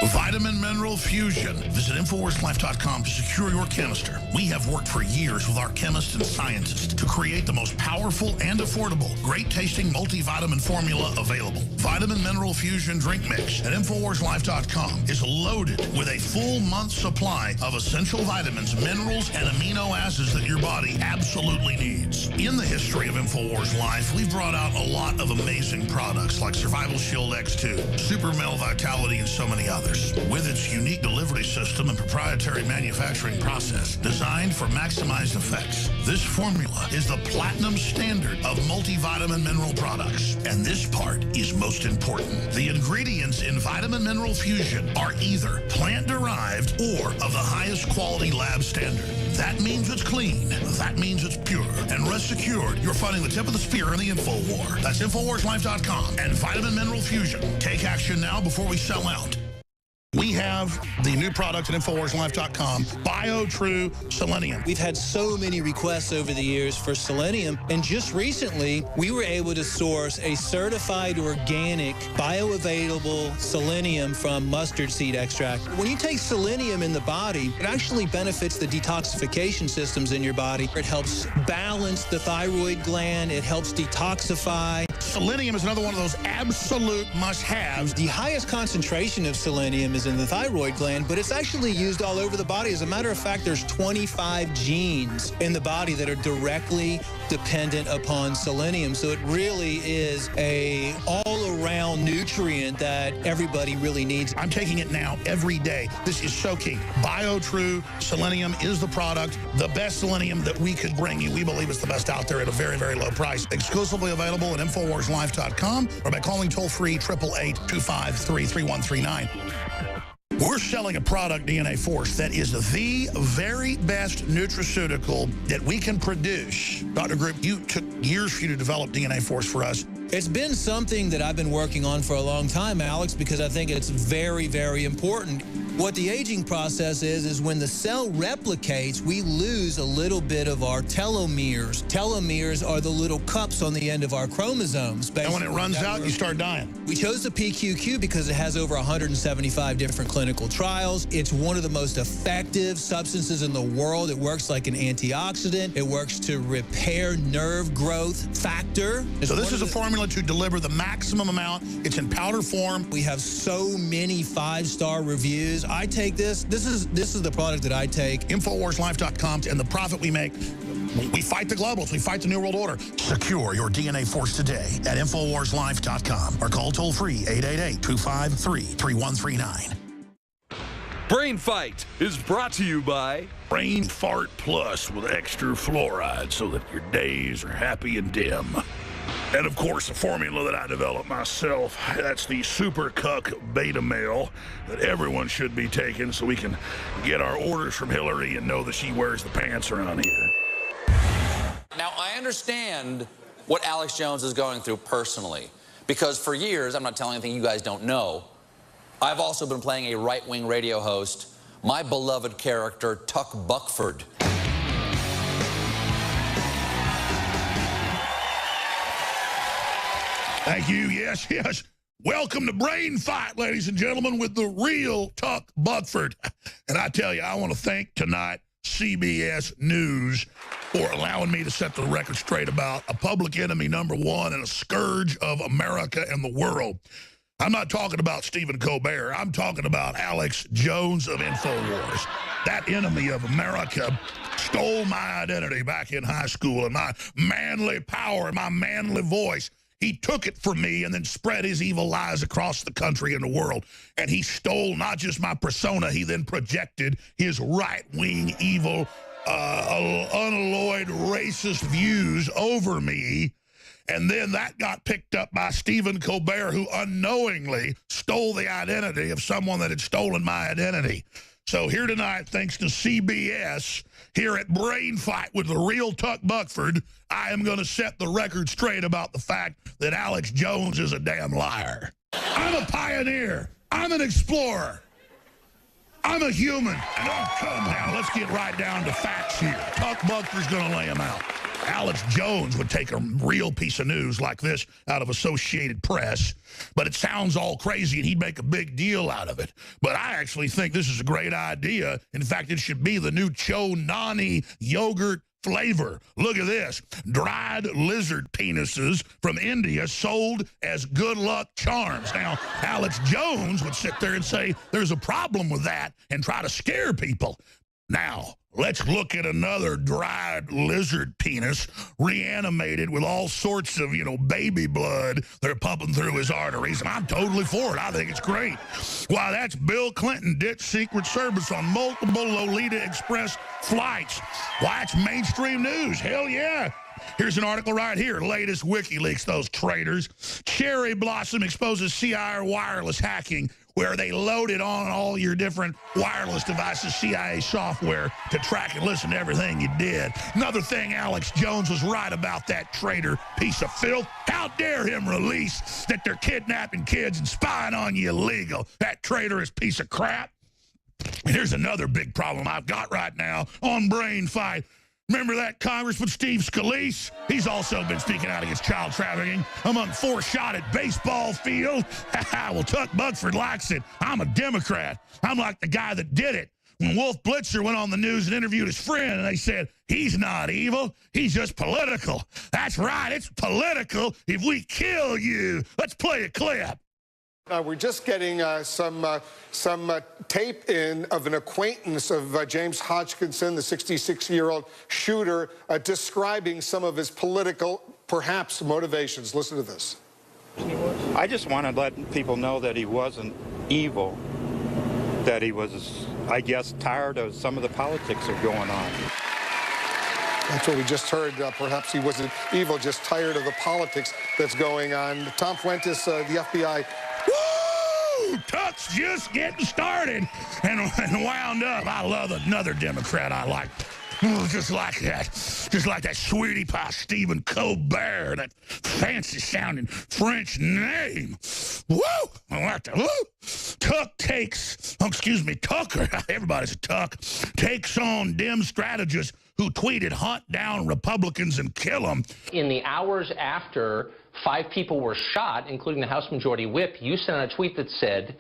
Speaker 4: Vitamin Mineral Fusion. Visit InfoWarsLife.com to secure your canister. We have worked for years with our chemists and scientists to create the most powerful and affordable, great-tasting multivitamin formula available. Vitamin Mineral Fusion Drink Mix at InfoWarsLife.com is loaded with a full month's supply of essential vitamins, minerals, and amino acids that your body absolutely needs. In the history of InfoWars Life, we've brought out a lot of amazing products like Survival Shield X2, Super Male Vitality, and so many others. With its unique delivery system and proprietary manufacturing process designed for maximized effects, this formula is the platinum standard of multivitamin mineral products. And this part is most important. The ingredients in Vitamin Mineral Fusion are either plant-derived or of the highest quality lab standard. That means it's clean. That means it's pure. And rest assured, you're fighting the tip of the spear in the info war. That's InfoWarsLife.com and Vitamin Mineral Fusion. Take action now before we sell out. We have the new product at InfoWarsLife.com, BioTrue Selenium.
Speaker 9: We've had so many requests over the years for selenium, and just recently, we were able to source a certified organic, bioavailable selenium from mustard seed extract. When you take selenium in the body, it actually benefits the detoxification systems in your body. It helps balance the thyroid gland. It helps detoxify.
Speaker 6: Selenium is another one of those absolute must-haves.
Speaker 9: The highest concentration of selenium is in the thyroid gland, but it's actually used all over the body. As a matter of fact, there's 25 genes in the body that are directly dependent upon selenium. So it really is a all-around nutrient that everybody really needs.
Speaker 6: I'm taking it now every day. This is so key. BioTrue Selenium is the product, the best selenium that we could bring you. We believe it's the best out there at a very, very low price. Exclusively available at InfoWarsLife.com or by calling toll-free 888-253-3139. We're selling a product, DNA Force, that is the very best nutraceutical that we can produce. Dr. Group, you took years for you to develop DNA Force for us.
Speaker 9: It's been something that I've been working on for a long time, Alex, because I think it's very, very important. What the aging process is when the cell replicates, we lose a little bit of our telomeres. Telomeres are the little cups on the end of our chromosomes.
Speaker 6: And when it runs out, you start dying.
Speaker 9: We chose the PQQ because it has over 175 different clinical trials. It's one of the most effective substances in the world. It works like an antioxidant. It works to repair nerve growth factor.
Speaker 6: So this is a formula to deliver the maximum amount. It's in powder form.
Speaker 9: We have so many 5-star reviews. I take this. This is the product that I take.
Speaker 6: InfoWarsLife.com, and the profit we make, we fight the globals. We fight the New World Order.
Speaker 4: Secure your DNA Force today at InfoWarsLife.com or call toll-free 888-253-3139.
Speaker 5: Brain Fight is brought to you by
Speaker 6: Brain Fart Plus with extra fluoride so that your days are happy and dim. And, of course, the formula that I developed myself, that's the Super Cuck Beta Male that everyone should be taking so we can get our orders from Hillary and know that she wears the pants around here.
Speaker 10: Now, I understand what Alex Jones is going through personally, because for years, I'm not telling anything you guys don't know, I've also been playing a right-wing radio host, my beloved character, Tuck Buckford.
Speaker 6: Thank you. Yes, yes. Welcome to Brain Fight, ladies and gentlemen, with the real Tuck Buckford. And I tell you, I want to thank tonight CBS News for allowing me to set the record straight about a public enemy #1 and a scourge of America and the world. I'm not talking about Stephen Colbert. I'm talking about Alex Jones of Infowars. That enemy of America stole my identity back in high school and my manly power and my manly voice. He took it from me and then spread his evil lies across the country and the world. And he stole not just my persona, he then projected his right-wing, evil, unalloyed racist views over me. And then that got picked up by Stephen Colbert, who unknowingly stole the identity of someone that had stolen my identity. So here tonight, thanks to CBS, here at Brain Fight with the real Tuck Buckford, I am going to set the record straight about the fact that Alex Jones is a damn liar. I'm a pioneer. I'm an explorer. I'm a human. And oh, come now, let's get right down to facts here. Tuck Buckford's going to lay them out. Alex Jones would take a real piece of news like this out of Associated Press, but it sounds all crazy and he'd make a big deal out of it. But I actually think this is a great idea. In fact, it should be the new Cho Nani yogurt flavor. Look at this. Dried lizard penises from India sold as good luck charms. Now, Alex Jones would sit there and say there's a problem with that and try to scare people. Now, let's look at another dried lizard penis reanimated with all sorts of, baby blood that are pumping through his arteries. And I'm totally for it. I think it's great. Why, that's Bill Clinton ditched Secret Service on multiple Lolita Express flights. Why, it's mainstream news. Hell yeah. Here's an article right here. Latest WikiLeaks, those traitors. Cherry Blossom exposes CIA wireless hacking, where they loaded on all your different wireless devices, CIA software, to track and listen to everything you did. Another thing, Alex Jones was right about that traitor piece of filth. How dare him release that they're kidnapping kids and spying on you illegal. That traitorous piece of crap. And here's another big problem I've got right now on Brain Fight. Remember that Congressman Steve Scalise? He's also been speaking out against child trafficking among 4 shot at baseball field. Well, Tuck Buckford likes it. I'm a Democrat. I'm like the guy that did it. When Wolf Blitzer went on the news and interviewed his friend, and they said, he's not evil, he's just political. That's right, it's political if we kill you. Let's play a clip.
Speaker 11: We're just getting some tape in of an acquaintance of James Hodgkinson, the 66-year-old shooter, describing some of his political, perhaps, motivations. Listen to this.
Speaker 12: I just want to let people know that he wasn't evil, that he was, I guess, tired of some of the politics that are going on.
Speaker 11: That's what we just heard. Perhaps he wasn't evil, just tired of the politics that's going on. Tom Fuentes, the FBI.
Speaker 6: Woo! Tuck's just getting started and wound up. I love another Democrat I like. Oh, just like that sweetie pie Stephen Colbert, that fancy-sounding French name. Woo! I like that. Woo! Tuck takes, Tucker, everybody's a Tuck, takes on Dem strategist who tweeted, hunt down Republicans and kill them.
Speaker 13: In the hours after 5 people were shot, including the House Majority Whip, you sent out a tweet that said,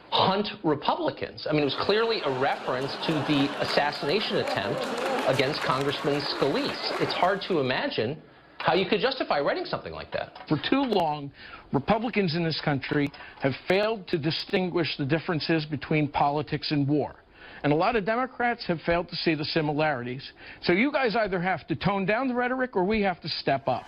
Speaker 13: hunt Republicans. I mean, it was clearly a reference to the assassination attempt against Congressman Scalise. It's hard to imagine how you could justify writing something like that.
Speaker 14: For too long, Republicans in this country have failed to distinguish the differences between politics and war. And a lot of Democrats have failed to see the similarities. So you guys either have to tone down the rhetoric or we have to step up.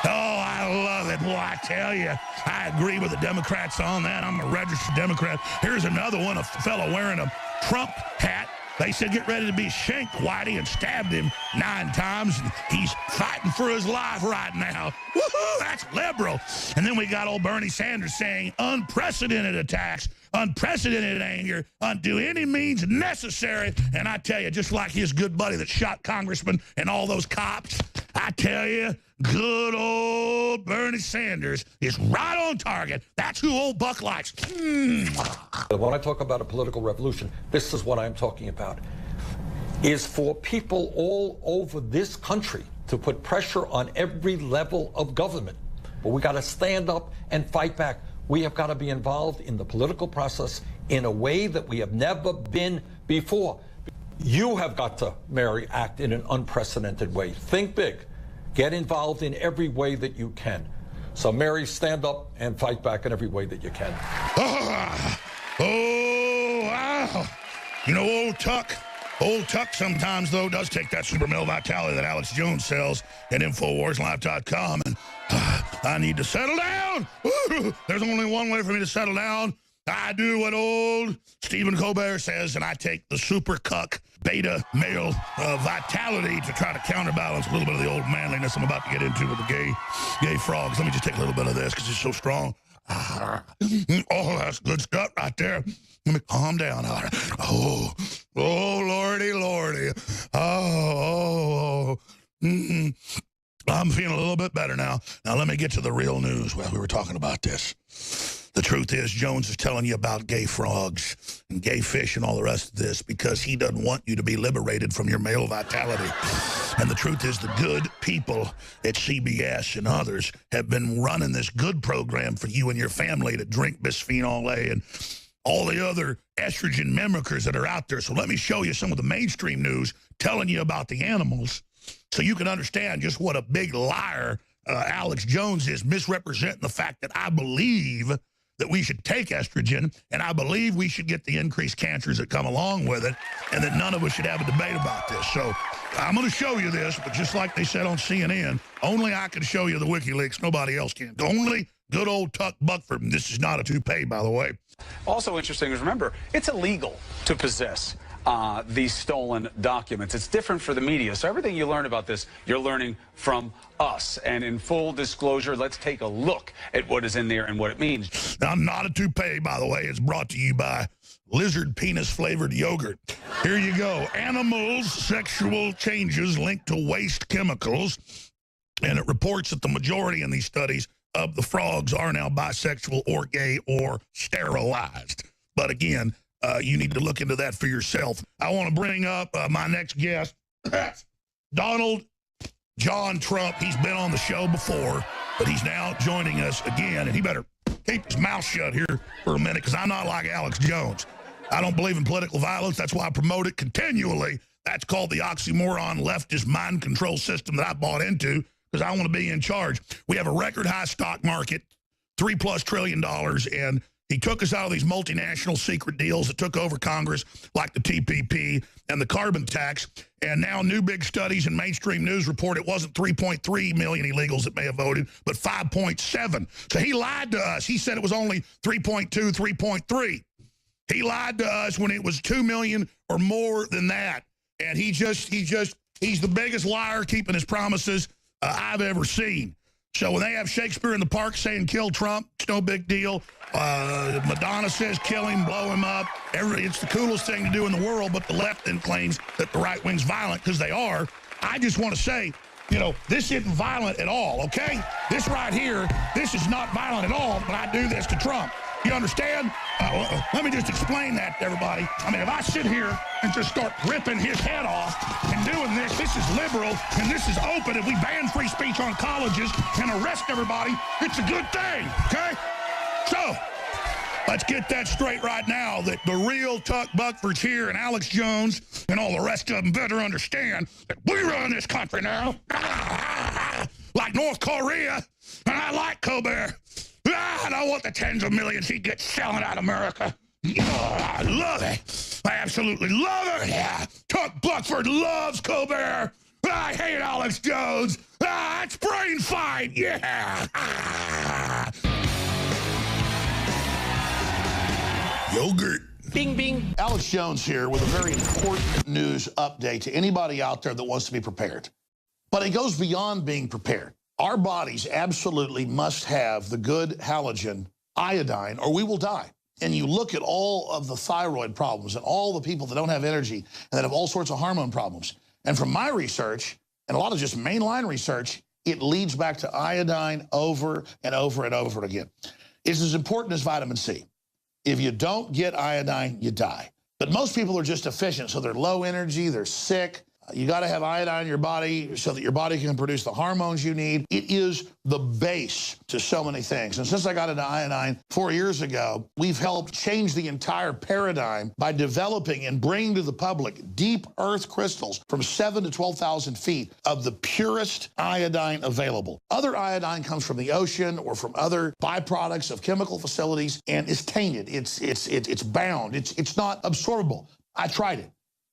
Speaker 6: Oh, I love it. Boy, I tell you, I agree with the Democrats on that. I'm a registered Democrat. Here's another one, a fellow wearing a Trump hat. They said, get ready to be shanked, Whitey, and stabbed him 9 times. And he's fighting for his life right now. Woohoo, that's liberal. And then we got old Bernie Sanders saying unprecedented attacks, unprecedented anger, do any means necessary. And I tell you, just like his good buddy that shot Congressman and all those cops, I tell you, good old Bernie Sanders is right on target. That's who old Buck likes.
Speaker 15: When I talk about a political revolution, this is what I'm talking about, is for people all over this country to put pressure on every level of government. But we got to stand up and fight back. We have got to be involved in the political process in a way that we have never been before. You have got to, Mary, act in an unprecedented way. Think big. Get involved in every way that you can. So, Mary, stand up and fight back in every way that you can.
Speaker 6: Oh, wow. You know, old Tuck sometimes, though, does take that super male vitality that Alex Jones sells at InfoWarsLive.com, and I need to settle down. There's only one way for me to settle down. I do what old Stephen Colbert says, and I take the super cuck beta male vitality to try to counterbalance a little bit of the old manliness I'm about to get into with the gay frogs. Let me just take a little bit of this because it's so strong. Oh, that's good stuff right there. Let me calm down. Oh, lordy. I'm feeling a little bit better now. Now let me get to the real news. Well, we were talking about this. The truth is, Jones is telling you about gay frogs and gay fish and all the rest of this because he doesn't want you to be liberated from your male vitality. And the truth is, the good people at CBS and others have been running this good program for you and your family to drink bisphenol A and all the other estrogen mimickers that are out there. So let me show you some of the mainstream news telling you about the animals so you can understand just what a big liar Alex Jones is, misrepresenting the fact that I believe that we should take estrogen, and I believe we should get the increased cancers that come along with it, and that none of us should have a debate about this. So I'm going to show you this, but just like they said on CNN, only I can show you the WikiLeaks. Nobody else can. Only good old Tuck Buckford. And this is not a toupee, by the way.
Speaker 16: Also interesting is, remember, it's illegal to possess these stolen documents. It's different for the media. So everything you learn about this, you're learning from us. And in full disclosure, let's take a look at what is in there and what it means.
Speaker 6: Now, not a toupee, by the way. It's brought to you by lizard penis-flavored yogurt. Here you go. Animals' sexual changes linked to waste chemicals. And it reports that the majority in these studies of the frogs are now bisexual or gay or sterilized. But again, you need to look into that for yourself. I want to bring up my next guest, Donald John Trump. He's been on the show before, but he's now joining us again, and he better keep his mouth shut here for a minute, because I'm not like Alex Jones. I don't believe in political violence. That's why I promote it continually. That's called the oxymoron leftist mind control system that I bought into, because I want to be in charge. We have a record high stock market, $3+ trillion, and he took us out of these multinational secret deals that took over Congress, like the TPP and the carbon tax. And now new big studies and mainstream news report it wasn't 3.3 million illegals that may have voted, but 5.7. So he lied to us. He said it was only 3.2, 3.3. He lied to us when it was 2 million or more than that. And he's the biggest liar keeping his promises I've ever seen. So when they have Shakespeare in the Park saying kill Trump, it's no big deal. Madonna says kill him, blow him up. It's the coolest thing to do in the world, but the left then claims that the right wing's violent, because they are. I just want to say, you know, this isn't violent at all, okay? This right here, this is not violent at all, but I do this to Trump. You understand? Let me just explain that to everybody. I mean, if I sit here and just start ripping his head off and doing this is liberal and this is open, and we ban free speech on colleges and arrest everybody, it's a good thing, okay? So, let's get that straight right now, that the real Tuck Buckford's here, and Alex Jones and all the rest of them better understand that we run this country now, like North Korea, and I like Colbert. And I want the tens of millions he gets selling out America. Oh, I love it. I absolutely love it. Yeah. Tuck Buckford loves Colbert. I hate Alex Jones. It's brain fight. Yeah. Yogurt.
Speaker 16: Bing, bing.
Speaker 6: Alex Jones here with a very important news update to anybody out there that wants to be prepared. But it goes beyond being prepared. Our bodies absolutely must have the good halogen iodine, or we will die. And you look at all of the thyroid problems and all the people that don't have energy and that have all sorts of hormone problems. And from my research, and a lot of just mainline research, it leads back to iodine over and over and over again. It's as important as vitamin C. If you don't get iodine, you die. But most people are just deficient, so they're low energy, they're sick. You got to have iodine in your body so that your body can produce the hormones you need. It is the base to so many things. And since I got into iodine 4 years ago, we've helped change the entire paradigm by developing and bringing to the public deep earth crystals from 7,000 to 12,000 feet of the purest iodine available. Other iodine comes from the ocean or from other byproducts of chemical facilities, and it's tainted. It's bound. It's not absorbable. I tried it.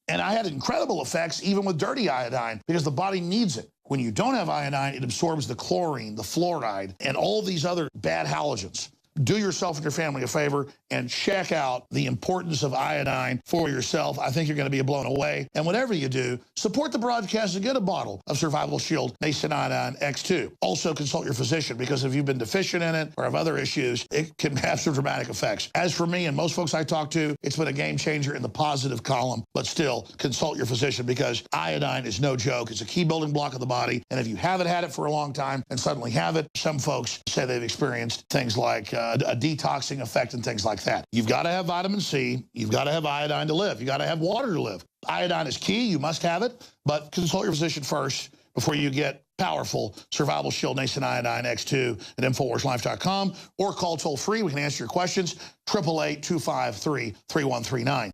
Speaker 6: And I had incredible effects even with dirty iodine, because the body needs it. When you don't have iodine, it absorbs the chlorine, the fluoride, and all these other bad halogens. Do yourself and your family a favor and check out the importance of iodine for yourself. I think you're going to be blown away. And whatever you do, support the broadcast and get a bottle of Survival Shield Nascent Iodine X2. Also consult your physician, because if you've been deficient in it or have other issues, it can have some dramatic effects. As for me and most folks I talk to, it's been a game changer in the positive column, but still consult your physician, because iodine is no joke. It's a key building block of the body. And if you haven't had it for a long time and suddenly have it, some folks say they've experienced things like a detoxing effect and things like that. You've got to have vitamin C. You've got to have iodine to live. You've got to have water to live. Iodine is key. You must have it. But consult your physician first before you get powerful Survival Shield Nascent Iodine X2 at InfoWarsLife.com, or call toll-free. We can answer your questions, 888-253-3139.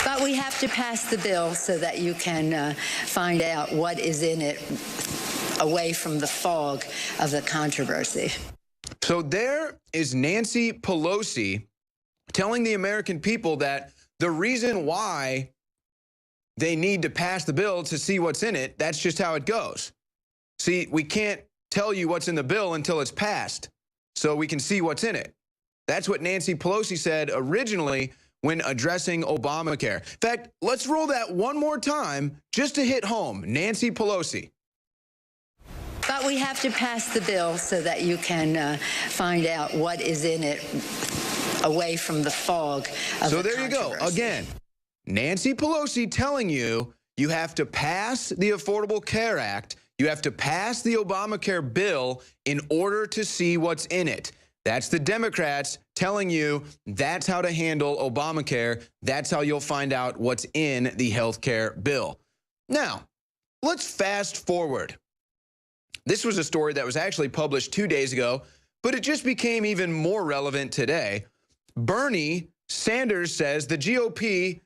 Speaker 17: But we have to pass the bill so that you can find out what is in it away from the fog of the controversy.
Speaker 3: So there is Nancy Pelosi telling the American people that the reason why they need to pass the bill to see what's in it, that's just how it goes. See, we can't tell you what's in the bill until it's passed, so we can see what's in it. That's what Nancy Pelosi said originally when addressing Obamacare. In fact, let's roll that one more time just to hit home. Nancy Pelosi.
Speaker 17: But we have to pass the bill so that you can find out what is in it away from the fog of
Speaker 3: So
Speaker 17: the
Speaker 3: there you go.
Speaker 17: controversy.
Speaker 3: Again, Nancy Pelosi telling you you have to pass the Affordable Care Act, you have to pass the Obamacare bill in order to see what's in it. That's the Democrats telling you that's how to handle Obamacare. That's how you'll find out what's in the health care bill. Now, let's fast forward. This was a story that was actually published 2 days ago, but it just became even more relevant today. Bernie Sanders says the GOP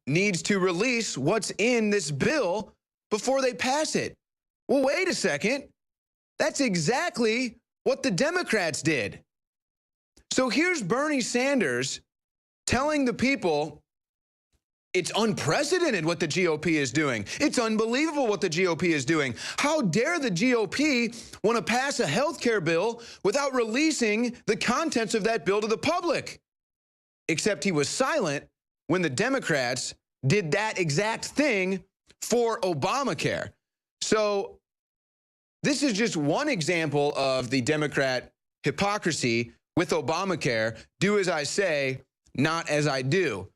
Speaker 3: needs to release what's in this bill before they pass it. Well, wait a second. That's exactly what the Democrats did. So here's Bernie Sanders telling the people it's unprecedented what the GOP is doing. It's unbelievable what the GOP is doing. How dare the GOP want to pass a health care bill without releasing the contents of that bill to the public? Except he was silent when the Democrats did that exact thing for Obamacare. So this is just one example of the Democrat hypocrisy with Obamacare. Do as I say, not as I do.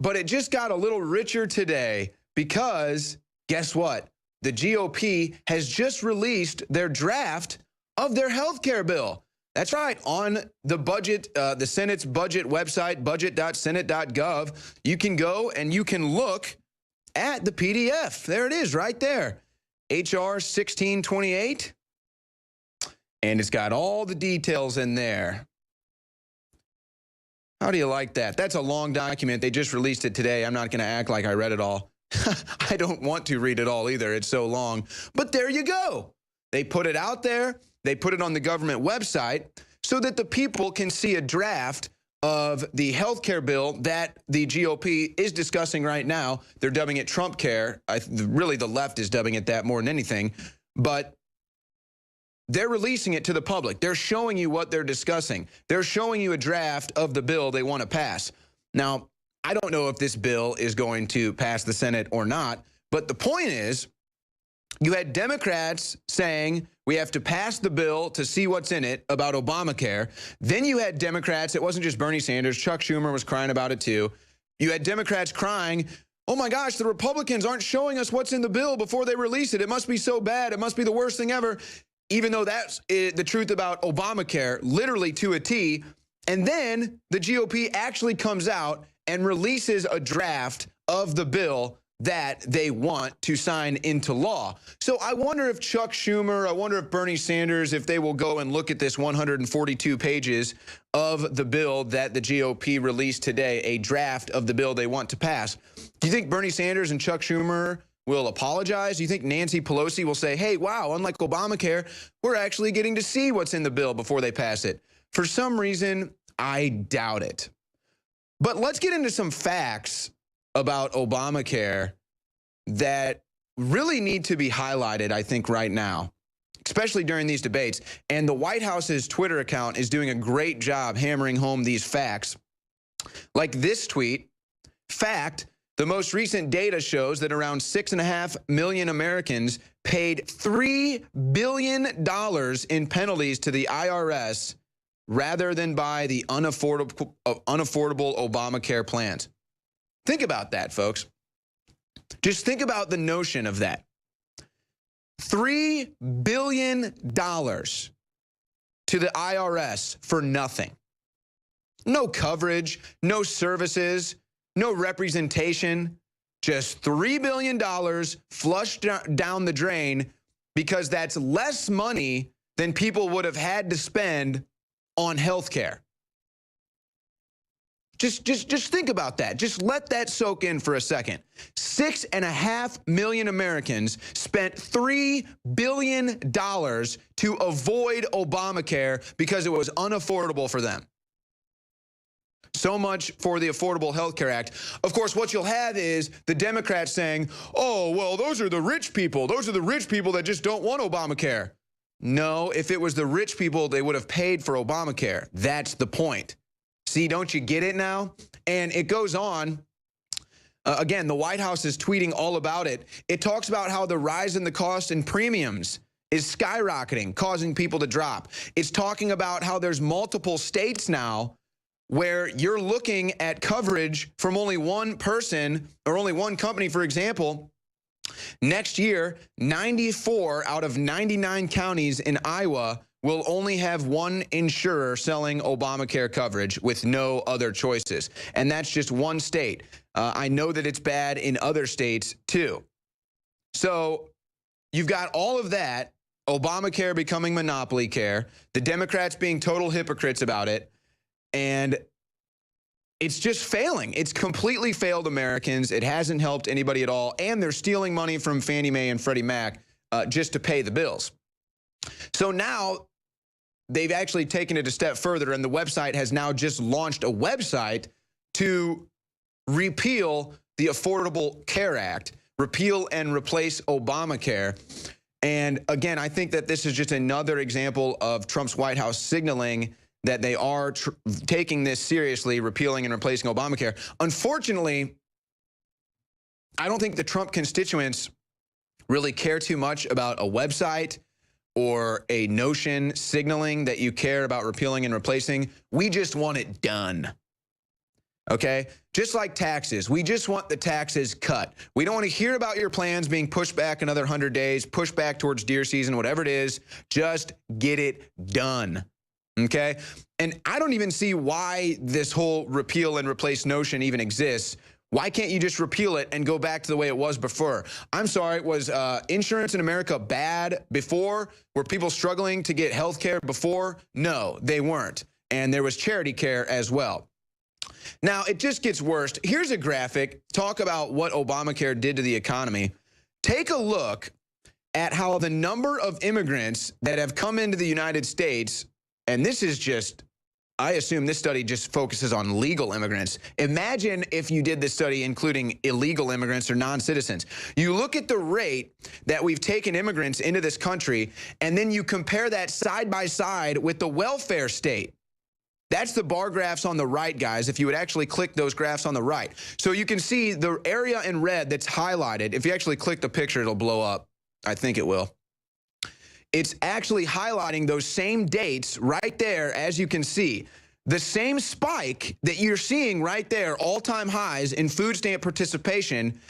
Speaker 3: But it just got a little richer today because, guess what? The GOP has just released their draft of their health care bill. That's right, on the budget, the Senate's budget website, budget.senate.gov, you can go and you can look at the PDF. There it is right there, HR 1628, and it's got all the details in there. How do you like that? That's a long document. They just released it today. I'm not going to act like I read it all. I don't want to read it all either. It's so long. But there you go. They put it out there. They put it on the government website so that the people can see a draft of the health care bill that the GOP is discussing right now. They're dubbing it Trump Care. Really, the left is dubbing it that more than anything. But they're releasing it to the public. They're showing you what they're discussing. They're showing you a draft of the bill they want to pass. Now, I don't know if this bill is going to pass the Senate or not, but the point is, you had Democrats saying we have to pass the bill to see what's in it about Obamacare. Then you had Democrats, it wasn't just Bernie Sanders, Chuck Schumer was crying about it too. You had Democrats crying, oh my gosh, the Republicans aren't showing us what's in the bill before they release it. It must be so bad. It must be the worst thing ever. Even though that's the truth about Obamacare, literally to a T. And then the GOP actually comes out and releases a draft of the bill that they want to sign into law. So I wonder if Chuck Schumer, I wonder if Bernie Sanders, if they will go and look at this 142 pages of the bill that the GOP released today, a draft of the bill they want to pass. Do you think Bernie Sanders and Chuck Schumer will apologize? Do you think Nancy Pelosi will say, hey, wow, unlike Obamacare, we're actually getting to see what's in the bill before they pass it? For some reason, I doubt it. But let's get into some facts about Obamacare that really need to be highlighted, I think, right now, especially during these debates. And the White House's Twitter account is doing a great job hammering home these facts. Like this tweet, fact, the most recent data shows that around 6.5 million Americans paid $3 billion in penalties to the IRS rather than buy the unaffordable Obamacare plans. Think about that, folks. Just think about the notion of that. $3 billion to the IRS for nothing. No coverage, no services, no representation, just $3 billion flushed down the drain because that's less money than people would have had to spend on health care. Just think about that. Just let that soak in for a second. 6.5 million Americans spent $3 billion to avoid Obamacare because it was unaffordable for them. So much for the Affordable Health Care Act. Of course, what you'll have is the Democrats saying, oh, well, those are the rich people. Those are the rich people that just don't want Obamacare. No, if it was the rich people, they would have paid for Obamacare. That's the point. See, don't you get it now? And it goes on. Again, the White House is tweeting all about it. It talks about how the rise in the cost and premiums is skyrocketing, causing people to drop. It's talking about how there's multiple states now where you're looking at coverage from only one person or only one company, for example. Next year, 94 out of 99 counties in Iowa will only have one insurer selling Obamacare coverage with no other choices. And that's just one state. I know that it's bad in other states too. So you've got all of that, Obamacare becoming monopoly care, the Democrats being total hypocrites about it, and it's just failing. It's completely failed Americans. It hasn't helped anybody at all. And they're stealing money from Fannie Mae and Freddie Mac just to pay the bills. So now they've actually taken it a step further, and the website has now just launched a website to repeal the Affordable Care Act, repeal and replace Obamacare. And again, I think that this is just another example of Trump's White House signaling that they are taking this seriously, repealing and replacing Obamacare. Unfortunately, I don't think the Trump constituents really care too much about a website or a notion signaling that you care about repealing and replacing. We just want it done. Okay? Just like taxes. We just want the taxes cut. We don't want to hear about your plans being pushed back another 100 days, pushed back towards deer season, whatever it is. Just get it done. Okay? And I don't even see why this whole repeal and replace notion even exists. Why can't you just repeal it and go back to the way it was before? I'm sorry, was insurance in America bad before? Were people struggling to get health care before? No, they weren't. And there was charity care as well. Now, it just gets worse. Here's a graphic. Talk about what Obamacare did to the economy. Take a look at how the number of immigrants that have come into the United States, and this is just, I assume this study just focuses on legal immigrants. Imagine if you did this study including illegal immigrants or non-citizens. You look at the rate that we've taken immigrants into this country, and then you compare that side by side with the welfare state. That's the bar graphs on the right, guys, if you would actually click those graphs on the right. So you can see the area in red that's highlighted. If you actually click the picture, it'll blow up. I think it will. It's actually highlighting those same dates right there, as you can see. The same spike that you're seeing right there, all-time highs in food stamp participation,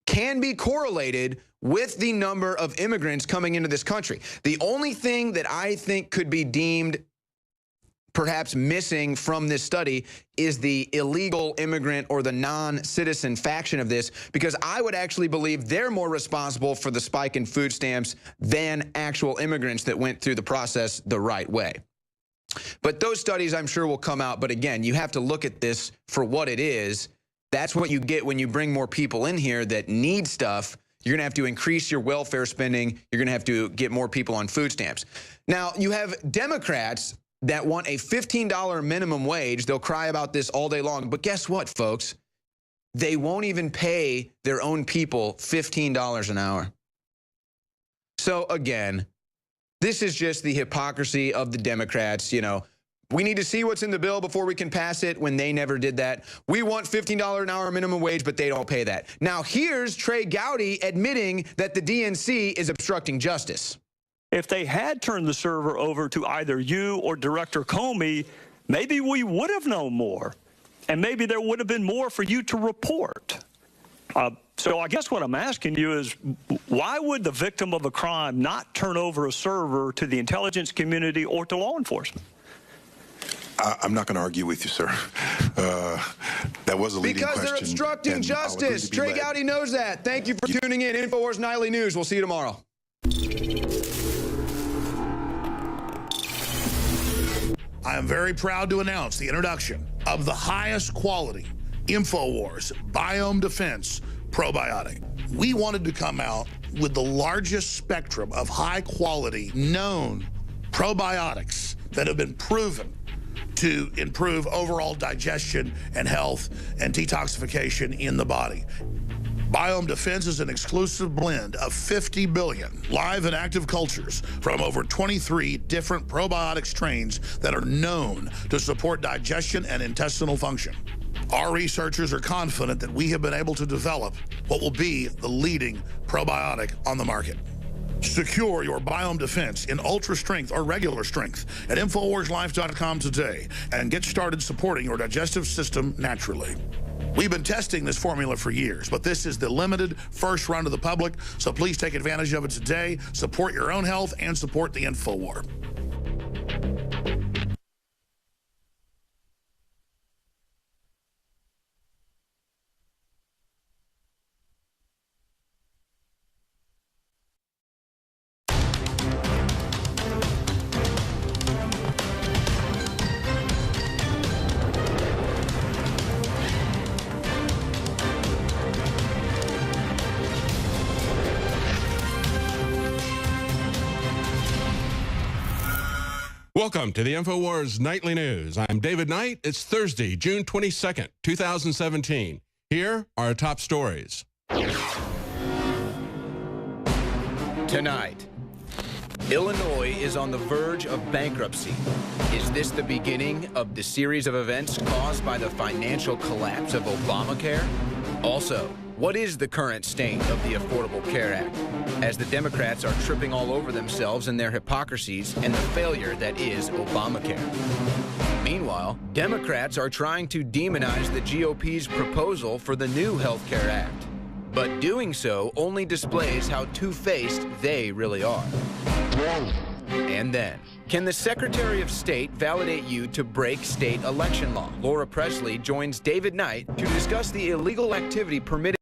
Speaker 3: can be correlated with the number of immigrants coming into this country. The only thing that I think could be deemed perhaps missing from this study is the illegal immigrant or the non-citizen faction of this, because I would actually believe they're more responsible for the spike in food stamps than actual immigrants that went through the process the right way. But those studies I'm sure will come out. But again, you have to look at this for what it is. That's what you get when you bring more people in here that need stuff. You're going to have to increase your welfare spending. You're going to have to get more people on food stamps. Now, you have Democrats that want a $15 minimum wage. They'll cry about this all day long. But guess what, folks? They won't even pay their own people $15 an hour. So again, this is just the hypocrisy of the Democrats. You know, we need to see what's in the bill before we can pass it, when they never did that. We want $15 an hour minimum wage, but they don't pay that. Now, here's Trey Gowdy admitting that the DNC is obstructing justice.
Speaker 18: If they had turned the server over to either you or Director Comey, maybe we would have known more. And maybe there would have been more for you to report. So I guess what I'm asking you is, why would the victim of a crime not turn over a server to the intelligence community or to law enforcement?
Speaker 19: I'm not going to argue with you, sir. That was a leading question.
Speaker 20: Because they're obstructing justice. Trey Gowdy knows that. Thank you for tuning in. Infowars Nightly News. We'll see you tomorrow.
Speaker 6: I am very proud to announce the introduction of the highest quality Infowars Biome Defense Probiotic. We wanted to come out with the largest spectrum of high quality known probiotics that have been proven to improve overall digestion and health and detoxification in the body. Biome Defense is an exclusive blend of 50 billion live and active cultures from over 23 different probiotic strains that are known to support digestion and intestinal function. Our researchers are confident that we have been able to develop what will be the leading probiotic on the market. Secure your Biome Defense in ultra strength or regular strength at InfoWarsLife.com today and get started supporting your digestive system naturally. We've been testing this formula for years, but this is the limited first run to the public, so please take advantage of it today. Support your own health and support the InfoWar.
Speaker 2: Welcome to the Infowars Nightly News. I'm David Knight. It's Thursday, June 22nd, 2017. Here are our top stories.
Speaker 3: Tonight, Illinois is on the verge of bankruptcy. Is this the beginning of the series of events caused by the financial collapse of Obamacare? Also, what is the current state of the Affordable Care Act, as the Democrats are tripping all over themselves in their hypocrisies and the failure that is Obamacare? Meanwhile, Democrats are trying to demonize the GOP's proposal for the new Health Care Act. But doing so only displays how two-faced they really are. And then, can the Secretary of State validate you to break state election law? Laura Presley joins David Knight to discuss the illegal activity permitted